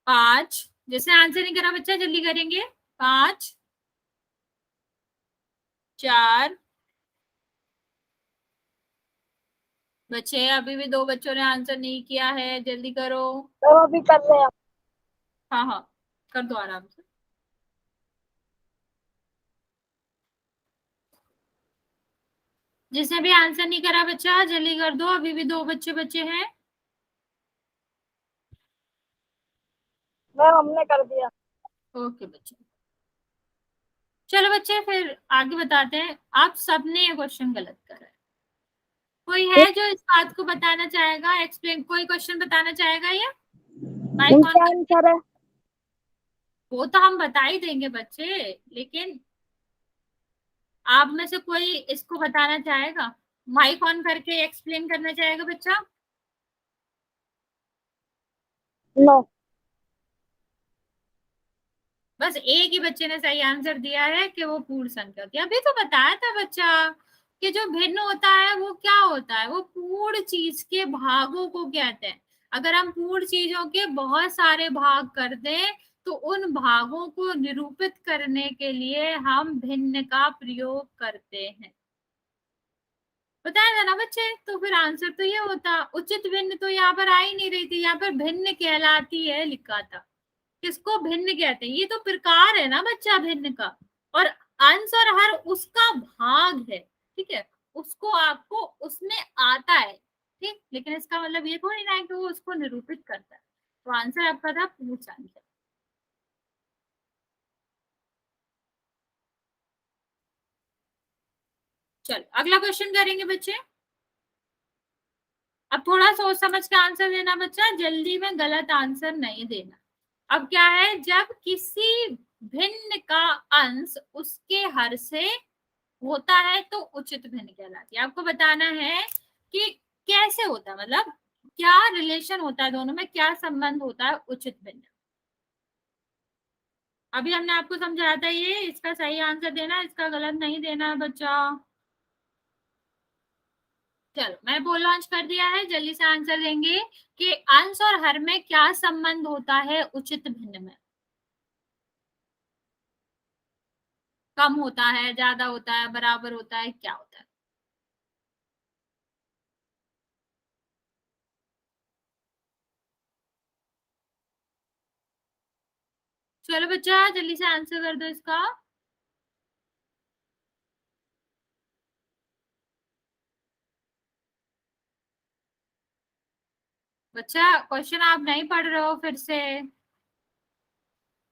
5। जिसने आंसर नहीं करा बच्चा जल्दी करेंगे। 5, 4। बच्चे अभी भी दो बच्चों ने आंसर नहीं किया है, जल्दी करो। तो अभी कर रहे हैं। हाँ हाँ, कर दो आराम से। जिसने भी आंसर नहीं करा बच्चा जल्दी कर दो, अभी भी दो बच्चे बच्चे हैं। मैम हमने कर दिया। ओके बच्चे, चलो बच्चे फिर आगे बताते हैं। आप सबने ये क्वेश्चन गलत करा है। कोई है जो इस बात को बताना चाहेगा, एक्सप्लेन, कोई क्वेश्चन बताना चाहेगा ये? माइक ऑन क्या कर। आंसर है? वो तो हम बता ही देंगे बच्चे, लेकिन आप में से कोई इसको बताना चाहेगा, माइक ऑन करके एक्सप्लेन करना चाहेगा बच्चा? नो। बस एक ही बच्चे ने सही आंसर दिया है कि वो पूर्ण संख्या होती है। अभी तो बताया था बच्चा कि जो भिन्न होता है वो क्या होता है, वो पूर्ण चीज के भागों को कहते हैं। अगर हम पूर्ण चीजों के बहुत सारे भाग कर दें तो उन भागों को निरूपित करने के लिए हम भिन्न का प्रयोग करते हैं। बताया था ना बच्चे, तो फिर आंसर तो ये होता। उचित भिन्न तो यहाँ पर आ ही नहीं रही थी, यहाँ पर भिन्न कहलाती है लिखा था। किसको भिन्न कहते हैं? ये तो प्रकार है ना बच्चा भिन्न का, और अंश और हर उसका भाग है। ठीक है, उसको आपको उसमें आता है। ठीक, लेकिन इसका मतलब ये थोड़ी ना है कि वो उसको निरूपित करता है। तो आंसर आपका था पूर्ण संख्या। चलो अगला क्वेश्चन करेंगे बच्चे। अब थोड़ा सोच समझ के आंसर देना बच्चा, जल्दी में गलत आंसर नहीं देना। अब क्या है, जब किसी भिन्न का अंश उसके हर से होता है तो उचित भिन्न कहलाती है। आपको बताना है कि कैसे होता है, मतलब क्या रिलेशन होता है दोनों में, क्या संबंध होता है उचित भिन्न। अभी हमने आपको समझाया था ये, इसका सही आंसर देना, इसका गलत नहीं देना है बच्चा। चलो मैं बोल लॉन्च कर दिया है, जल्दी से आंसर देंगे कि अंश और हर में क्या संबंध होता है उचित भिन्न में। कम होता है, ज्यादा होता है, बराबर होता है, क्या होता है? चलो बच्चा जल्दी से आंसर कर दो इसका। बच्चा क्वेश्चन आप नहीं पढ़ रहे हो फिर से?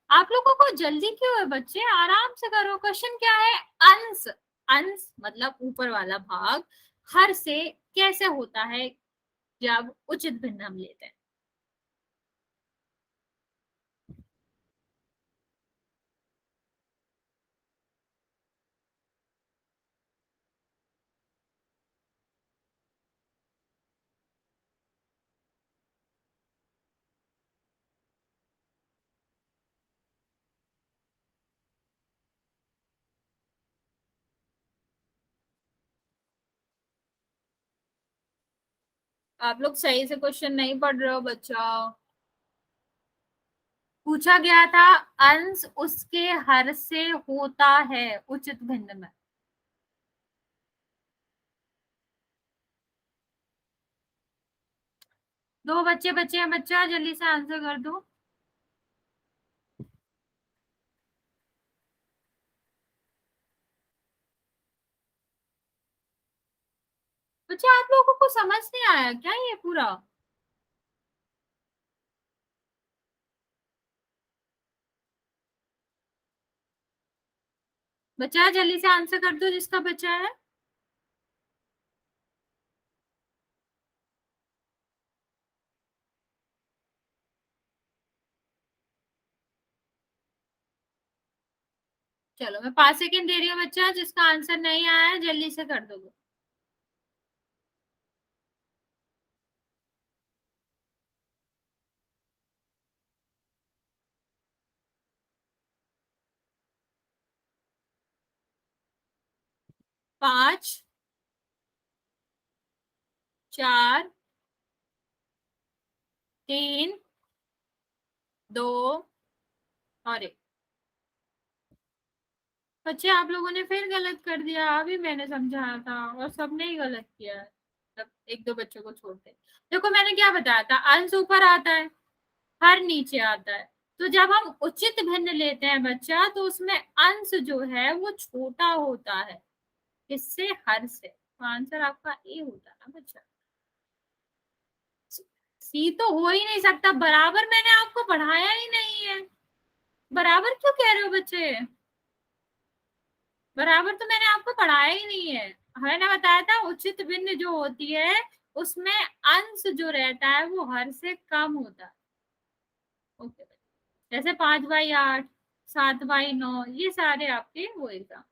आप लोगों को जल्दी क्यों है बच्चे, आराम से करो। क्वेश्चन क्या है? अंश, अंश मतलब ऊपर वाला भाग हर से कैसे होता है जब उचित भिन्न हम लेते हैं। आप लोग सही से क्वेश्चन नहीं पढ़ रहे हो बच्चा। पूछा गया था अंश उसके हर से होता है उचित भिन्न में। दो बच्चे बचे हैं, बच्चा जल्दी से आंसर कर दो। बच्चे आप लोगों को समझ नहीं आया क्या ये पूरा? बच्चा जल्दी से आंसर कर दो जिसका बचा है। चलो मैं 5 सेकंड दे रही हूँ, बच्चा जिसका आंसर नहीं आया है जल्दी से कर दो। 5, 4, 3, 2 और 1। बच्चे आप लोगों ने फिर गलत कर दिया, अभी मैंने समझाया था और सबने ही गलत किया है, मतलब एक दो बच्चों को छोड़ के। देखो मैंने क्या बताया था, अंश ऊपर आता है, हर नीचे आता है। तो जब हम उचित भिन्न लेते हैं बच्चा, तो उसमें अंश जो है वो छोटा होता है, किससे? हर से। तो आंसर आपका ए होता है ना बच्चा। सी तो हो ही नहीं सकता, बराबर मैंने आपको पढ़ाया ही नहीं है। बराबर क्यों कह रहे हो बच्चे? बराबर तो मैंने आपको पढ़ाया ही नहीं है। मैंने बताया था उचित भिन्न जो होती है उसमें अंश जो रहता है वो हर से कम होता है। ओके, जैसे 5/8, 7/9, ये सारे आपके वो एग्जाम।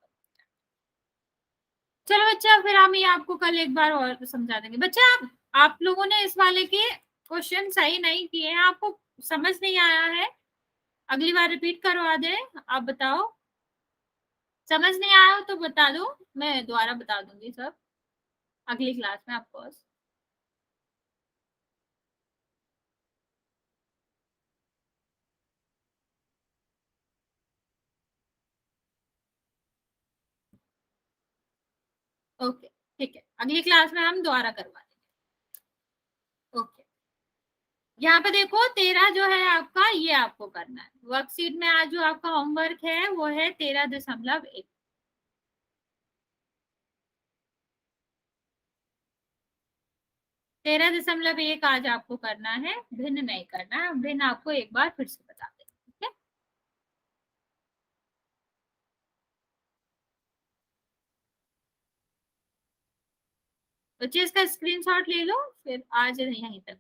चलो बच्चा, फिर हम ये आपको कल एक बार और समझा देंगे। बच्चा आप लोगों ने इस वाले के क्वेश्चन सही नहीं किए हैं, आपको समझ नहीं आया है, अगली बार रिपीट करवा दे। आप बताओ, समझ नहीं आया हो तो बता दो, मैं दोबारा बता दूंगी सब अगली क्लास में आपको। ओके ठीक है, अगली क्लास में हम दोबारा करवा देंगे। ओके, यहाँ पे देखो 13 जो है आपका, ये आपको करना है वर्कशीट में। आज जो आपका होमवर्क है वो है 13.1। 13.1 आज आपको करना है, भिन्न नहीं करना है। भिन्न आपको एक बार फिर से बता दें, ठीक है? बच्चे इसका स्क्रीनशॉट ले लो, फिर आज यहीं तक।